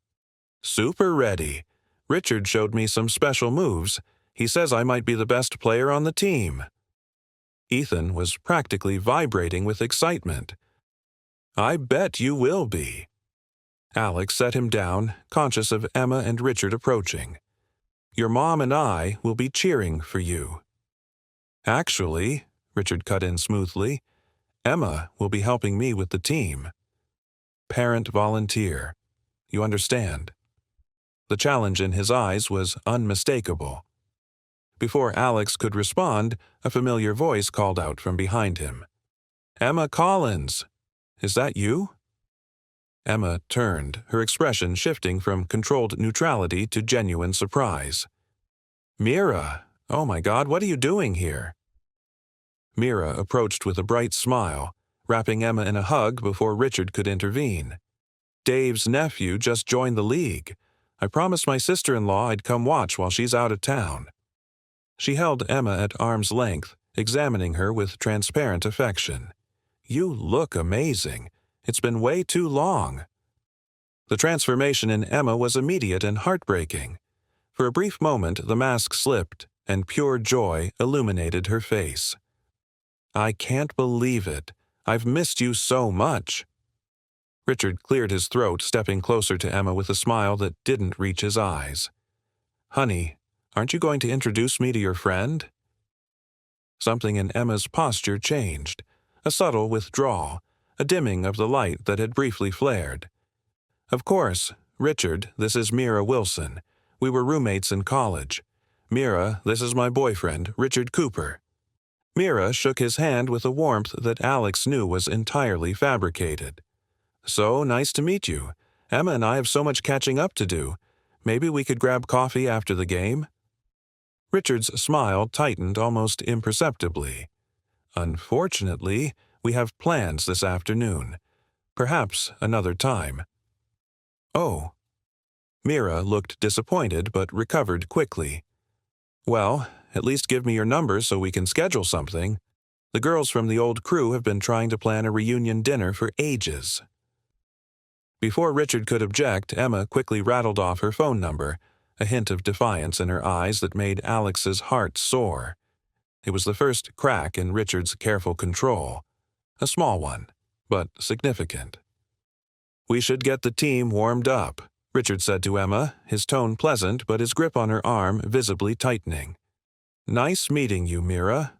[SPEAKER 1] "Super ready. Richard showed me some special moves. He says I might be the best player on the team." Ethan was practically vibrating with excitement. "I bet you will be." Alex set him down, conscious of Emma and Richard approaching. "Your mom and I will be cheering for you." "Actually," Richard cut in smoothly, "Emma will be helping me with the team. Parent volunteer. You understand?" The challenge in his eyes was unmistakable. Before Alex could respond, a familiar voice called out from behind him. "Emma Collins! Is that you?" Emma turned, her expression shifting from controlled neutrality to genuine surprise. "Mira! Oh my God, what are you doing here?" Mira approached with a bright smile, wrapping Emma in a hug before Richard could intervene. "Dave's nephew just joined the league. I promised my sister-in-law I'd come watch while she's out of town." She held Emma at arm's length, examining her with transparent affection. "You look amazing. It's been way too long." The transformation in Emma was immediate and heartbreaking. For a brief moment, the mask slipped, and pure joy illuminated her face. "I can't believe it. I've missed you so much." Richard cleared his throat, stepping closer to Emma with a smile that didn't reach his eyes. "Honey, aren't you going to introduce me to your friend?" Something in Emma's posture changed, a subtle withdrawal, a dimming of the light that had briefly flared. "Of course, Richard, this is Mira Wilson. We were roommates in college. Mira, this is my boyfriend, Richard Cooper." Mira shook his hand with a warmth that Alex knew was entirely fabricated. "So nice to meet you. Emma and I have so much catching up to do. Maybe we could grab coffee after the game?" Richard's smile tightened almost imperceptibly. "Unfortunately, we have plans this afternoon. Perhaps another time." "Oh." Mira looked disappointed but recovered quickly. "Well, at least give me your number so we can schedule something. The girls from the old crew have been trying to plan a reunion dinner for ages." Before Richard could object, Emma quickly rattled off her phone number, a hint of defiance in her eyes that made Alex's heart soar. It was the first crack in Richard's careful control. A small one, but significant. "We should get the team warmed up," Richard said to Emma, his tone pleasant but his grip on her arm visibly tightening. "Nice meeting you, Mira."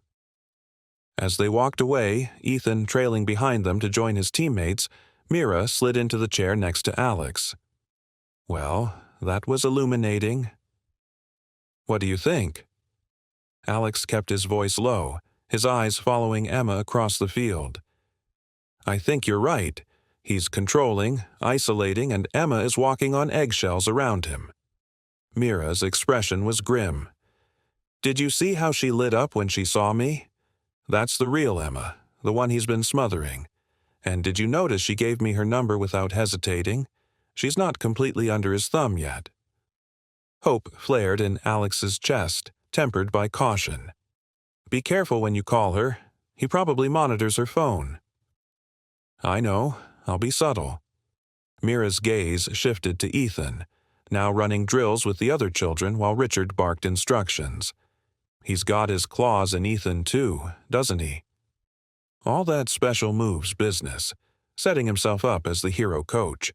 [SPEAKER 1] As they walked away, Ethan trailing behind them to join his teammates, Mira slid into the chair next to Alex. "Well, that was illuminating." "What do you think?" Alex kept his voice low, his eyes following Emma across the field. "I think you're right. He's controlling, isolating, and Emma is walking on eggshells around him. Mira's expression was grim. "Did you see how she lit up when she saw me? That's the real Emma, the one he's been smothering. And did you notice she gave me her number without hesitating? She's not completely under his thumb yet." Hope flared in Alex's chest, tempered by caution. "Be careful when you call her. He probably monitors her phone." "I know. I'll be subtle." Mira's gaze shifted to Ethan, now running drills with the other children while Richard barked instructions. He's got his claws in Ethan too, doesn't he? All that special moves business, setting himself up as the hero coach.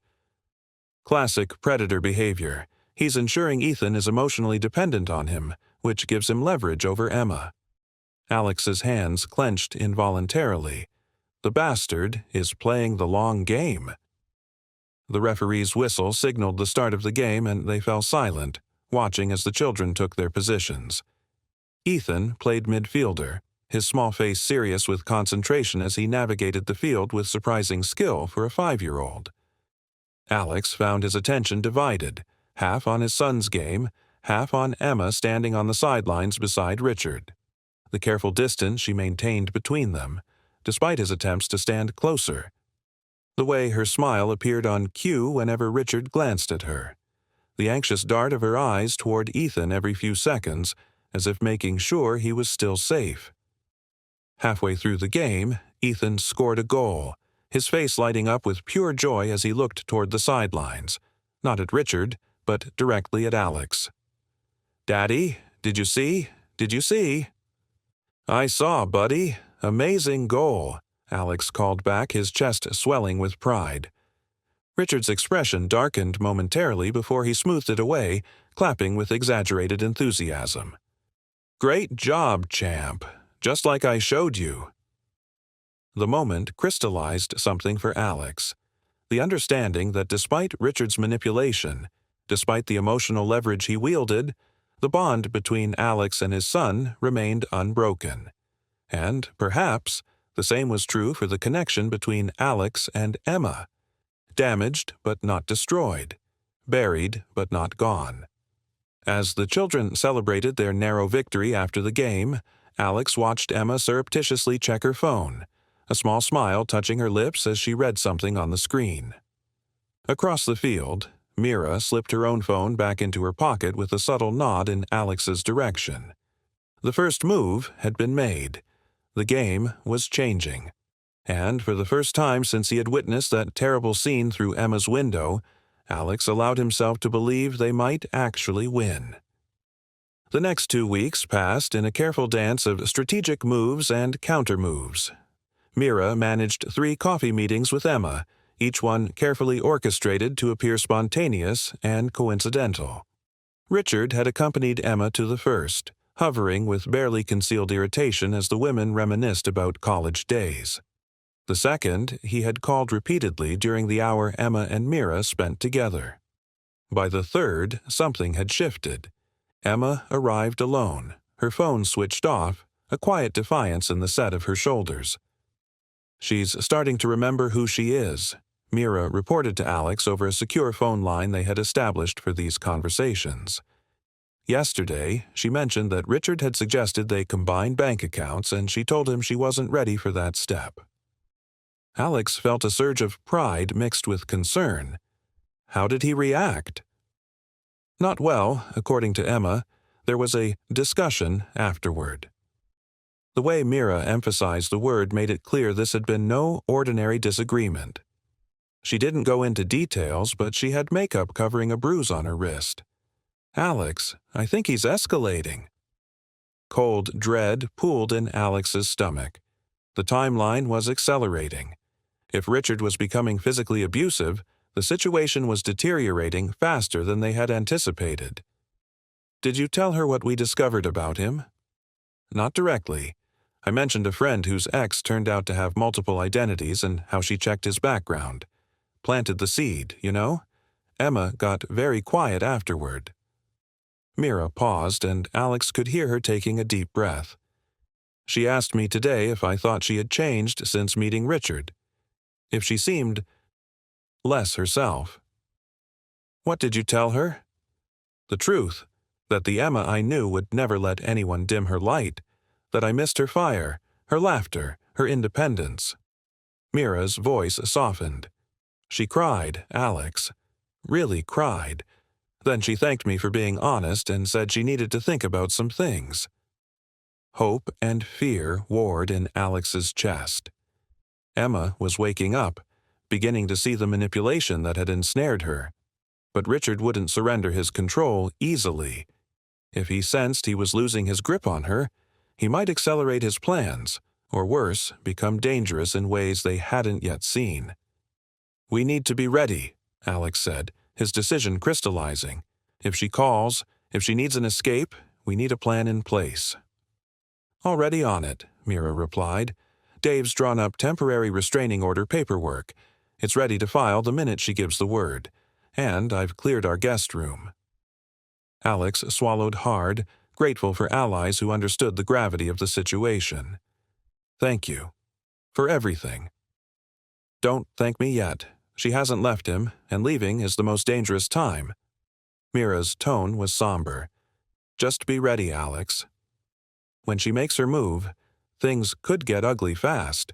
[SPEAKER 1] Classic predator behavior. He's ensuring Ethan is emotionally dependent on him, which gives him leverage over Emma. Alex's hands clenched involuntarily. The bastard is playing the long game. The referee's whistle signaled the start of the game, and they fell silent, watching as the children took their positions. Ethan played midfielder, his small face serious with concentration as he navigated the field with surprising skill for a 5-year-old. Alex found his attention divided, half on his son's game, half on Emma standing on the sidelines beside Richard. The careful distance she maintained between them, despite his attempts to stand closer. The way her smile appeared on cue whenever Richard glanced at her. The anxious dart of her eyes toward Ethan every few seconds, as if making sure he was still safe. Halfway through the game, Ethan scored a goal, his face lighting up with pure joy as he looked toward the sidelines, not at Richard, but directly at Alex. "Daddy, did you see? Did you see?" "I saw, buddy. Amazing goal," Alex called back, his chest swelling with pride. Richard's expression darkened momentarily before he smoothed it away, clapping with exaggerated enthusiasm. "Great job, champ. Just like I showed you." The moment crystallized something for Alex. The understanding that despite Richard's manipulation, despite the emotional leverage he wielded, the bond between Alex and his son remained unbroken. And, perhaps, the same was true for the connection between Alex and Emma. Damaged but not destroyed. Buried but not gone. As the children celebrated their narrow victory after the game, Alex watched Emma surreptitiously check her phone, a small smile touching her lips as she read something on the screen. Across the field, Mira slipped her own phone back into her pocket with a subtle nod in Alex's direction. The first move had been made. The game was changing. And for the first time since he had witnessed that terrible scene through Emma's window, Alex allowed himself to believe they might actually win. The next 2 weeks passed in a careful dance of strategic moves and counter-moves. Mira managed 3 coffee meetings with Emma, each one carefully orchestrated to appear spontaneous and coincidental. Richard had accompanied Emma to the first, hovering with barely concealed irritation as the women reminisced about college days. The second he had called repeatedly during the hour Emma and Mira spent together. By the third, something had shifted. Emma arrived alone, her phone switched off, a quiet defiance in the set of her shoulders. "She's starting to remember who she is," Mira reported to Alex over a secure phone line they had established for these conversations. Yesterday, she mentioned that Richard had suggested they combine bank accounts, and she told him she wasn't ready for that step. Alex felt a surge of pride mixed with concern. How did he react? Not well, according to Emma. There was a discussion afterward. The way Mira emphasized the word made it clear this had been no ordinary disagreement. She didn't go into details, but she had makeup covering a bruise on her wrist. "Alex, I think he's escalating." Cold dread pooled in Alex's stomach. The timeline was accelerating. If Richard was becoming physically abusive, the situation was deteriorating faster than they had anticipated. "Did you tell her what we discovered about him?" "Not directly. I mentioned a friend whose ex turned out to have multiple identities and how she checked his background. Planted the seed, you know? Emma got very quiet afterward." Mira paused, and Alex could hear her taking a deep breath. "She asked me today if I thought she had changed since meeting Richard. If she seemed less herself. What did you tell her? The truth, that the Emma I knew would never let anyone dim her light, that I missed her fire, her laughter, her independence. Mira's voice softened. She cried, Alex. Really cried. Then she thanked me for being honest and said she needed to think about some things. Hope and fear warred in Alex's chest. Emma was waking up, beginning to see the manipulation that had ensnared her. But Richard wouldn't surrender his control easily. If he sensed he was losing his grip on her, he might accelerate his plans, or worse, become dangerous in ways they hadn't yet seen. We need to be ready, Alex said, his decision crystallizing. If she calls, if she needs an escape, we need a plan in place. Already on it, Mira replied. Dave's drawn up temporary restraining order paperwork. It's ready to file the minute she gives the word. And I've cleared our guest room. Alex swallowed hard, grateful for allies who understood the gravity of the situation. Thank you. For everything. Don't thank me yet. She hasn't left him, and leaving is the most dangerous time. Mira's tone was somber. Just be ready, Alex. When she makes her move, things could get ugly fast.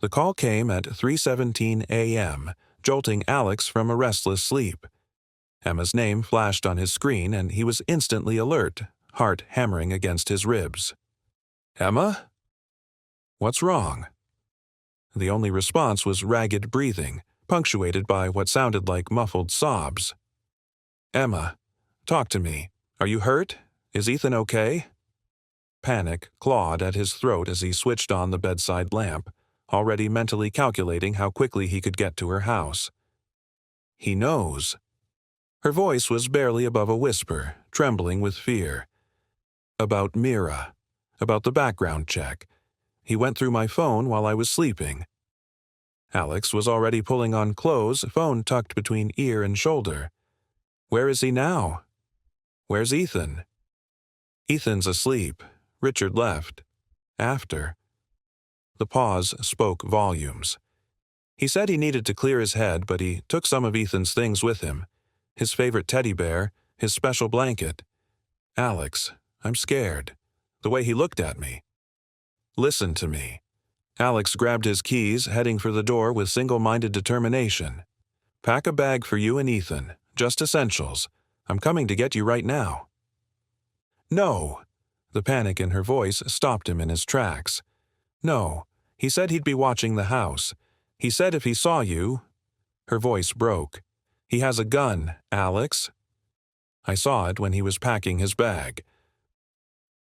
[SPEAKER 1] The call came at 3:17 a.m., jolting Alex from a restless sleep. Emma's name flashed on his screen, and he was instantly alert, heart hammering against his ribs. Emma? What's wrong? The only response was ragged breathing, punctuated by what sounded like muffled sobs. Emma, talk to me. Are you hurt? Is Ethan okay? Panic clawed at his throat as he switched on the bedside lamp, already mentally calculating how quickly he could get to her house. He knows. Her voice was barely above a whisper, trembling with fear. About Mira. About the background check. He went through my phone while I was sleeping. Alex was already pulling on clothes, phone tucked between ear and shoulder. Where is he now? Where's Ethan? Ethan's asleep. Richard left. After. The pause spoke volumes. He said he needed to clear his head, but he took some of Ethan's things with him. His favorite teddy bear, his special blanket. Alex, I'm scared. The way he looked at me. Listen to me. Alex grabbed his keys, heading for the door with single-minded determination. Pack a bag for you and Ethan, just essentials. I'm coming to get you right now. No. The panic in her voice stopped him in his tracks. No. He said he'd be watching the house. He said if he saw you... Her voice broke. He has a gun, Alex. I saw it when he was packing his bag.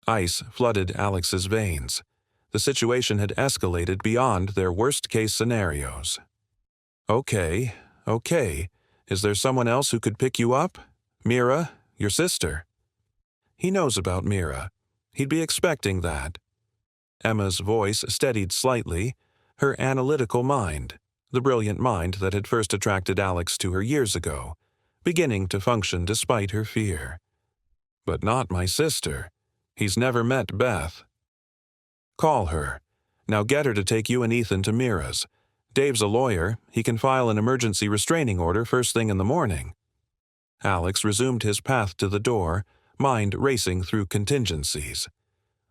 [SPEAKER 1] Ice flooded Alex's veins. The situation had escalated beyond their worst-case scenarios. Okay. Is there someone else who could pick you up? Mira, your sister. He knows about Mira. He'd be expecting that. Emma's voice steadied slightly, her analytical mind, the brilliant mind that had first attracted Alex to her years ago, beginning to function despite her fear. But not my sister. He's never met Beth. Call her. Now get her to take you and Ethan to Mira's. Dave's a lawyer. He can file an emergency restraining order first thing in the morning. Alex resumed his path to the door, mind racing through contingencies.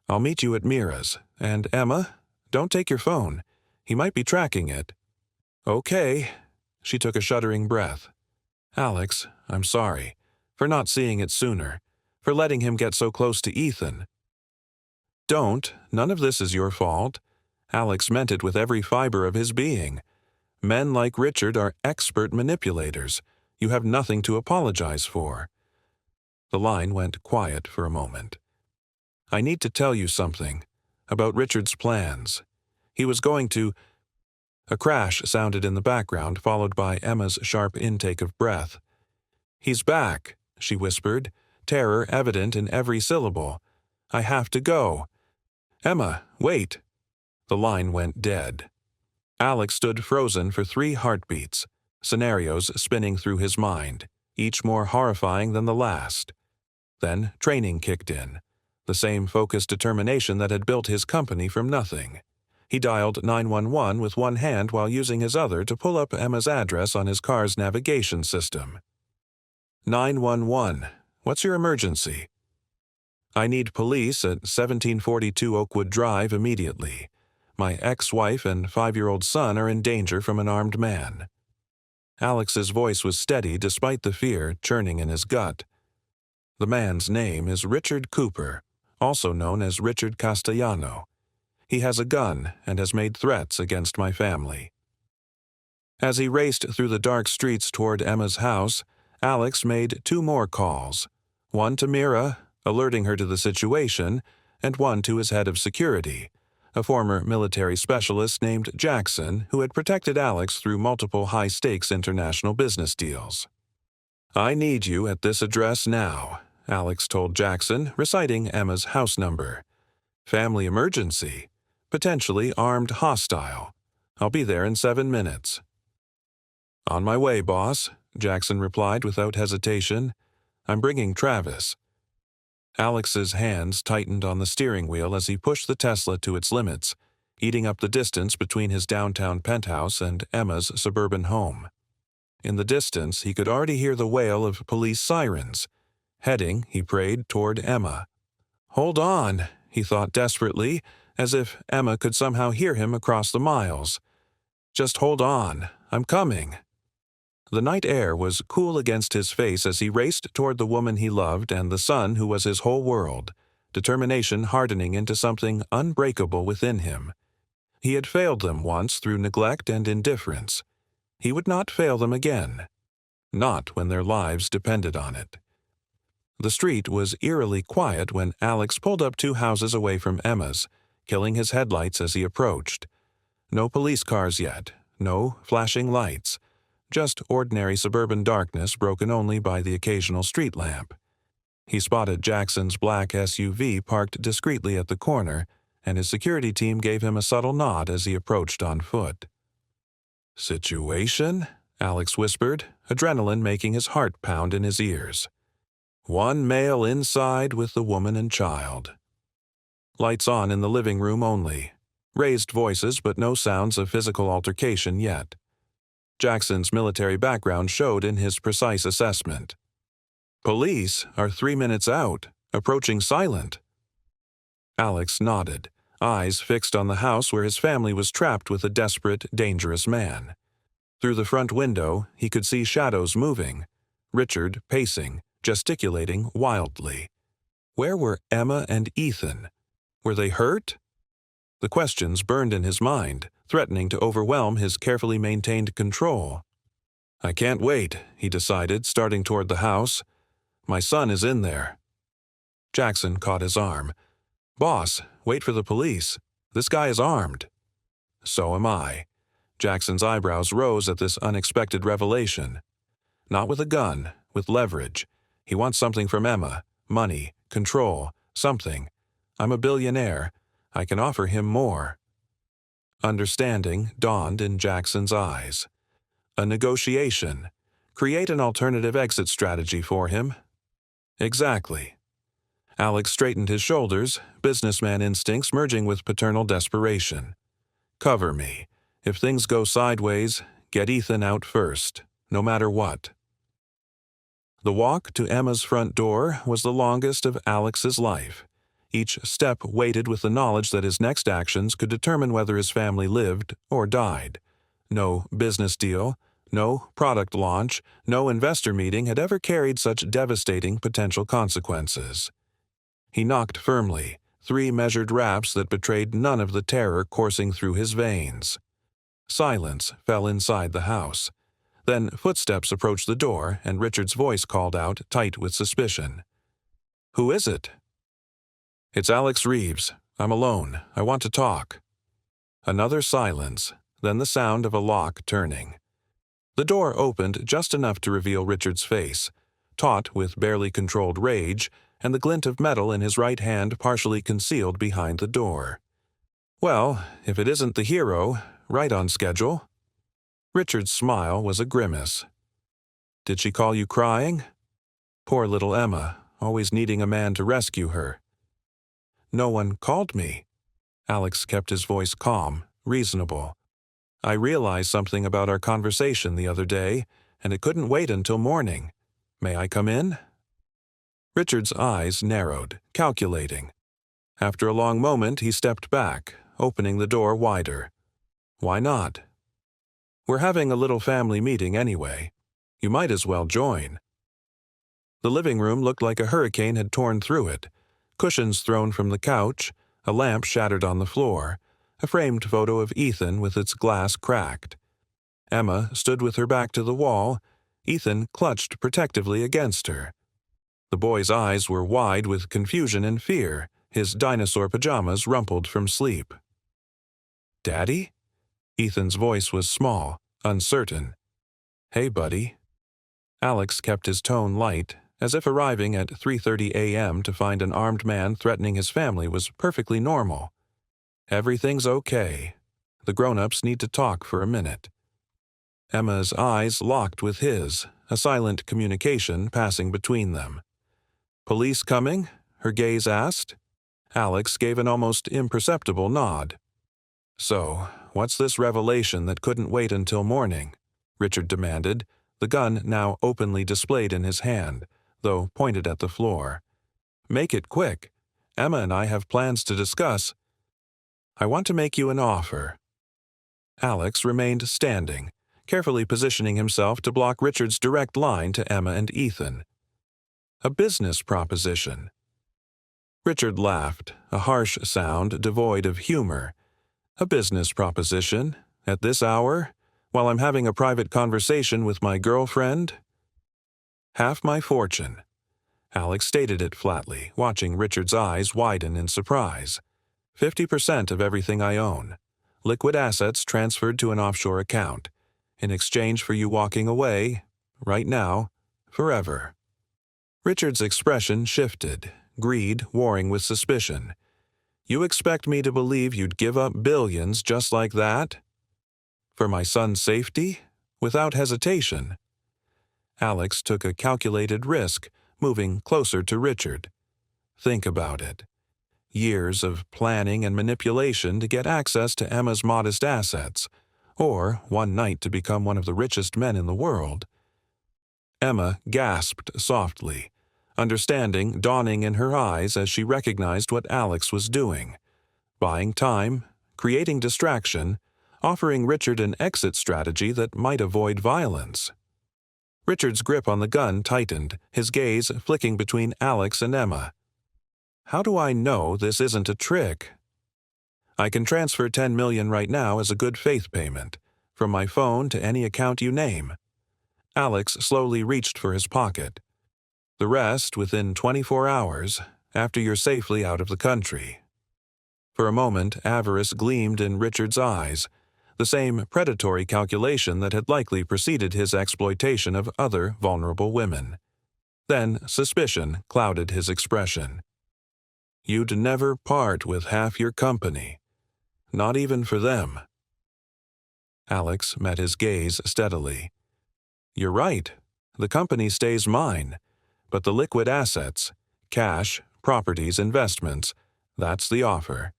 [SPEAKER 1] I'll meet you at Mira's. And Emma, don't take your phone. He might be tracking it. Okay. She took a shuddering breath. Alex, I'm sorry. For not seeing it sooner. For letting him get so close to Ethan. Don't. None of this is your fault. Alex meant it with every fiber of his being. Men like Richard are expert manipulators. You have nothing to apologize for. The line went quiet for a moment. I need to tell you something. About Richard's plans. He was going to... A crash sounded in the background, followed by Emma's sharp intake of breath. He's back, she whispered, terror evident in every syllable. I have to go. Emma, wait. The line went dead. Alex stood frozen for 3 heartbeats, scenarios spinning through his mind, each more horrifying than the last. Then training kicked in, the same focused determination that had built his company from nothing. He dialed 911 with one hand while using his other to pull up Emma's address on his car's navigation system. 911. What's your emergency? I need police at 1742 Oakwood Drive immediately. My ex-wife and 5-year-old son are in danger from an armed man. Alex's voice was steady despite the fear churning in his gut. The man's name is Richard Cooper, also known as Richard Castellano. He has a gun and has made threats against my family. As he raced through the dark streets toward Emma's house, Alex made 2 more calls, one to Mira, alerting her to the situation, and one to his head of security, a former military specialist named Jackson who had protected Alex through multiple high-stakes international business deals. I need you at this address now, Alex told Jackson, reciting Emma's house number. Family emergency. Potentially armed hostile. I'll be there in 7 minutes. On my way, boss, Jackson replied without hesitation. I'm bringing Travis. Alex's hands tightened on the steering wheel as he pushed the Tesla to its limits, eating up the distance between his downtown penthouse and Emma's suburban home. In the distance, he could already hear the wail of police sirens. Heading, he prayed, toward Emma. Hold on, he thought desperately, as if Emma could somehow hear him across the miles. Just hold on, I'm coming. The night air was cool against his face as he raced toward the woman he loved and the son who was his whole world, determination hardening into something unbreakable within him. He had failed them once through neglect and indifference. He would not fail them again. Not when their lives depended on it. The street was eerily quiet when Alex pulled up 2 houses away from Emma's, killing his headlights as he approached. No police cars yet, no flashing lights. Just ordinary suburban darkness broken only by the occasional street lamp. He spotted Jackson's black SUV parked discreetly at the corner, and his security team gave him a subtle nod as he approached on foot. Situation? Alex whispered, adrenaline making his heart pound in his ears. 1 male inside with the woman and child. Lights on in the living room only. Raised voices but no sounds of physical altercation yet. Jackson's military background showed in his precise assessment. Police are 3 minutes out, approaching silent. Alex nodded, eyes fixed on the house where his family was trapped with a desperate, dangerous man. Through the front window, he could see shadows moving. Richard pacing, gesticulating wildly. Where were Emma and Ethan? Were they hurt? The questions burned in his mind, threatening to overwhelm his carefully maintained control. I can't wait, he decided, starting toward the house. My son is in there. Jackson caught his arm. Boss, wait for the police. This guy is armed. So am I. Jackson's eyebrows rose at this unexpected revelation. Not with a gun, with leverage. He wants something from Emma. Money, control, something. I'm a billionaire. I can offer him more. Understanding dawned in Jackson's eyes. A negotiation. Create an alternative exit strategy for him. Exactly. Alex straightened his shoulders, businessman instincts merging with paternal desperation. Cover me. If things go sideways, get Ethan out first, no matter what. The walk to Emma's front door was the longest of Alex's life. Each step weighted with the knowledge that his next actions could determine whether his family lived or died. No business deal, no product launch, no investor meeting had ever carried such devastating potential consequences. He knocked firmly, 3 measured raps that betrayed none of the terror coursing through his veins. Silence fell inside the house. Then footsteps approached the door, and Richard's voice called out, tight with suspicion. Who is it? It's Alex Reeves. I'm alone. I want to talk. Another silence, then the sound of a lock turning. The door opened just enough to reveal Richard's face, taut with barely controlled rage, and the glint of metal in his right hand partially concealed behind the door. Well, if it isn't the hero, right on schedule. Richard's smile was a grimace. Did she call you crying? Poor little Emma, always needing a man to rescue her. No one called me. Alex kept his voice calm, reasonable. "I realized something about our conversation the other day, and it couldn't wait until morning. May I come in?" Richard's eyes narrowed, calculating. After a long moment, he stepped back, opening the door wider. "Why not?" "We're having a little family meeting anyway. You might as well join." The living room looked like a hurricane had torn through it. Cushions thrown from the couch, a lamp shattered on the floor, a framed photo of Ethan with its glass cracked. Emma stood with her back to the wall, Ethan clutched protectively against her. The boy's eyes were wide with confusion and fear, his dinosaur pajamas rumpled from sleep. "Daddy?" Ethan's voice was small, uncertain. "Hey, buddy." Alex kept his tone light, as if arriving at 3:30 a.m. to find an armed man threatening his family was perfectly normal. "Everything's okay. The grown-ups need to talk for a minute." Emma's eyes locked with his, a silent communication passing between them. "Police coming?" her gaze asked. Alex gave an almost imperceptible nod. "So, what's this revelation that couldn't wait until morning?" Richard demanded, the gun now openly displayed in his hand, though pointed at the floor. "Make it quick. Emma and I have plans to discuss." "I want to make you an offer." Alex remained standing, carefully positioning himself to block Richard's direct line to Emma and Ethan. "A business proposition." Richard laughed, a harsh sound devoid of humor. "A business proposition? At this hour? While I'm having a private conversation with my girlfriend?" "Half my fortune." Alex stated it flatly, watching Richard's eyes widen in surprise. 50% of everything I own. Liquid assets transferred to an offshore account. In exchange for you walking away, right now, forever." Richard's expression shifted, greed warring with suspicion. "You expect me to believe you'd give up billions just like that? For my son's safety? Without hesitation." Alex took a calculated risk, moving closer to Richard. "Think about it. Years of planning and manipulation to get access to Emma's modest assets, or one night to become one of the richest men in the world." Emma gasped softly, understanding dawning in her eyes as she recognized what Alex was doing. Buying time, creating distraction, offering Richard an exit strategy that might avoid violence. Richard's grip on the gun tightened, his gaze flicking between Alex and Emma. "How do I know this isn't a trick?" "I can transfer $10 million right now as a good faith payment, from my phone to any account you name." Alex slowly reached for his pocket. "The rest within 24 hours, after you're safely out of the country." For a moment, avarice gleamed in Richard's eyes, the same predatory calculation that had likely preceded his exploitation of other vulnerable women. Then suspicion clouded his expression. "You'd never part with half your company. Not even for them." Alex met his gaze steadily. "You're right. The company stays mine. But the liquid assets, cash, properties, investments, that's the offer.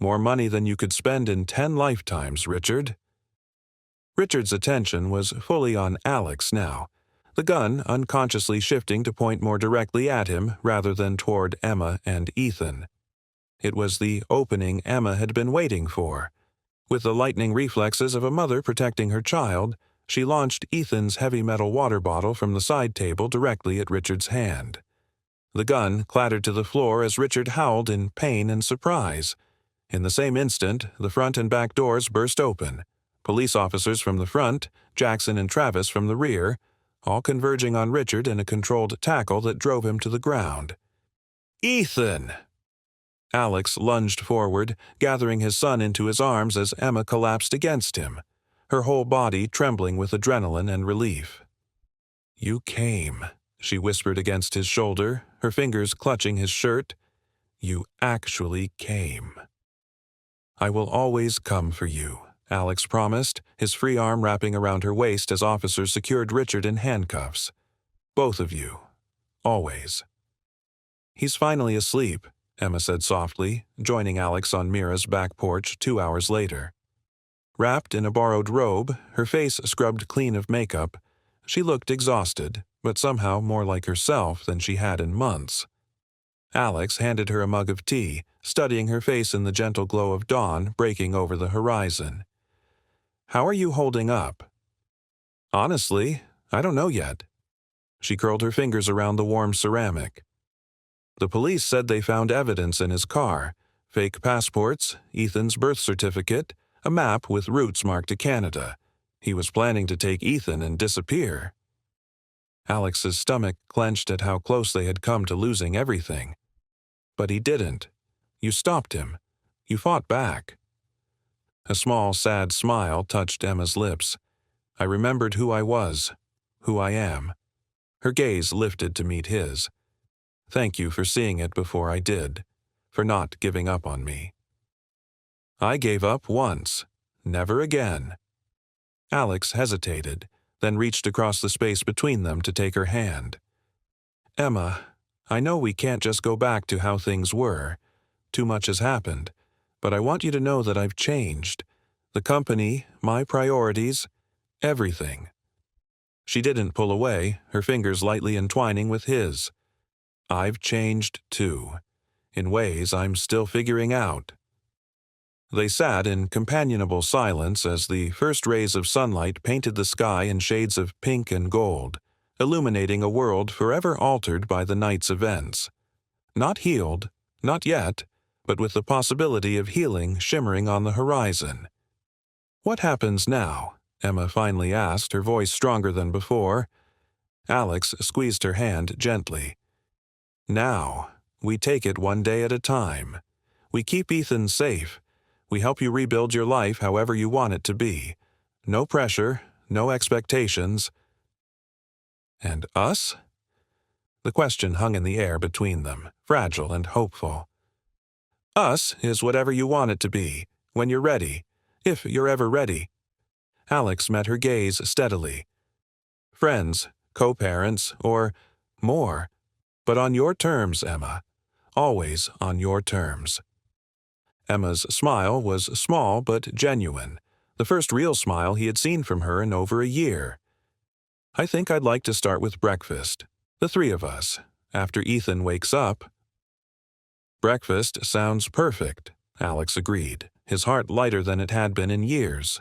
[SPEAKER 1] More money than you could spend in 10 lifetimes, Richard." Richard's attention was fully on Alex now, the gun unconsciously shifting to point more directly at him rather than toward Emma and Ethan. It was the opening Emma had been waiting for. With the lightning reflexes of a mother protecting her child, she launched Ethan's heavy metal water bottle from the side table directly at Richard's hand. The gun clattered to the floor as Richard howled in pain and surprise. In the same instant, the front and back doors burst open. Police officers from the front, Jackson and Travis from the rear, all converging on Richard in a controlled tackle that drove him to the ground. "Ethan!" Alex lunged forward, gathering his son into his arms as Emma collapsed against him, her whole body trembling with adrenaline and relief. "You came," she whispered against his shoulder, her fingers clutching his shirt. "You actually came." "I will always come for you," Alex promised, his free arm wrapping around her waist as officers secured Richard in handcuffs. "Both of you. Always." "He's finally asleep," Emma said softly, joining Alex on Mira's back porch 2 hours later. Wrapped in a borrowed robe, her face scrubbed clean of makeup, she looked exhausted, but somehow more like herself than she had in months. Alex handed her a mug of tea, studying her face in the gentle glow of dawn breaking over the horizon. "How are you holding up?" "Honestly, I don't know yet." She curled her fingers around the warm ceramic. "The police said they found evidence in his car, fake passports, Ethan's birth certificate, a map with routes marked to Canada. He was planning to take Ethan and disappear." Alex's stomach clenched at how close they had come to losing everything. "But he didn't. You stopped him. You fought back." A small, sad smile touched Emma's lips. "I remembered who I was, who I am." Her gaze lifted to meet his. "Thank you for seeing it before I did, for not giving up on me." "I gave up once. Never again." Alex hesitated, then reached across the space between them to take her hand. "Emma, I know we can't just go back to how things were. Too much has happened, but I want you to know that I've changed. The company, my priorities, everything." She didn't pull away, her fingers lightly entwining with his. "I've changed too, in ways I'm still figuring out." They sat in companionable silence as the first rays of sunlight painted the sky in shades of pink and gold, illuminating a world forever altered by the night's events. Not healed, not yet, but with the possibility of healing shimmering on the horizon. "What happens now?" Emma finally asked, her voice stronger than before. Alex squeezed her hand gently. "Now, we take it one day at a time. We keep Ethan safe. We help you rebuild your life however you want it to be. No pressure, no expectations." "And us?" The question hung in the air between them, fragile and hopeful. "Us is whatever you want it to be, when you're ready, if you're ever ready." Alex met her gaze steadily. "Friends, co-parents, or more. But on your terms, Emma. Always on your terms." Emma's smile was small but genuine, the first real smile he had seen from her in over a year. "I think I'd like to start with breakfast. The three of us, after Ethan wakes up." "Breakfast sounds perfect," Alex agreed, his heart lighter than it had been in years.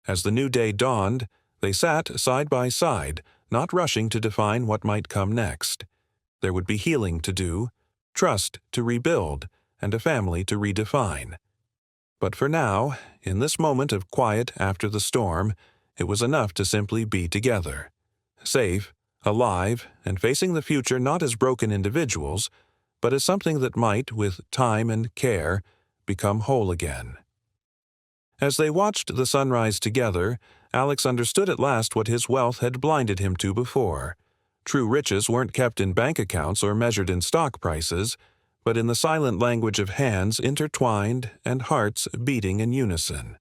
[SPEAKER 1] As the new day dawned, they sat side by side, not rushing to define what might come next. There would be healing to do, trust to rebuild, and a family to redefine. But for now, in this moment of quiet after the storm, it was enough to simply be together. Safe, alive, and facing the future not as broken individuals, but as something that might, with time and care, become whole again. As they watched the sunrise together, Alex understood at last what his wealth had blinded him to before. True riches weren't kept in bank accounts or measured in stock prices, but in the silent language of hands intertwined and hearts beating in unison.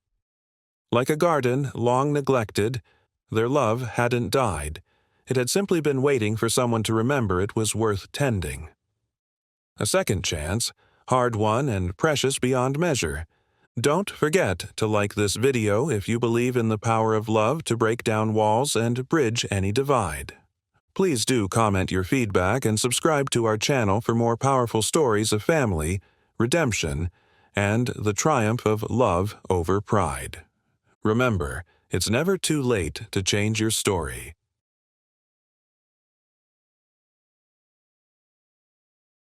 [SPEAKER 1] Like a garden long neglected, their love hadn't died. It had simply been waiting for someone to remember it was worth tending. A second chance, hard-won and precious beyond measure. Don't forget to like this video if you believe in the power of love to break down walls and bridge any divide. Please do comment your feedback and subscribe to our channel for more powerful stories of family, redemption, and the triumph of love over pride. Remember, it's never too late to change your story.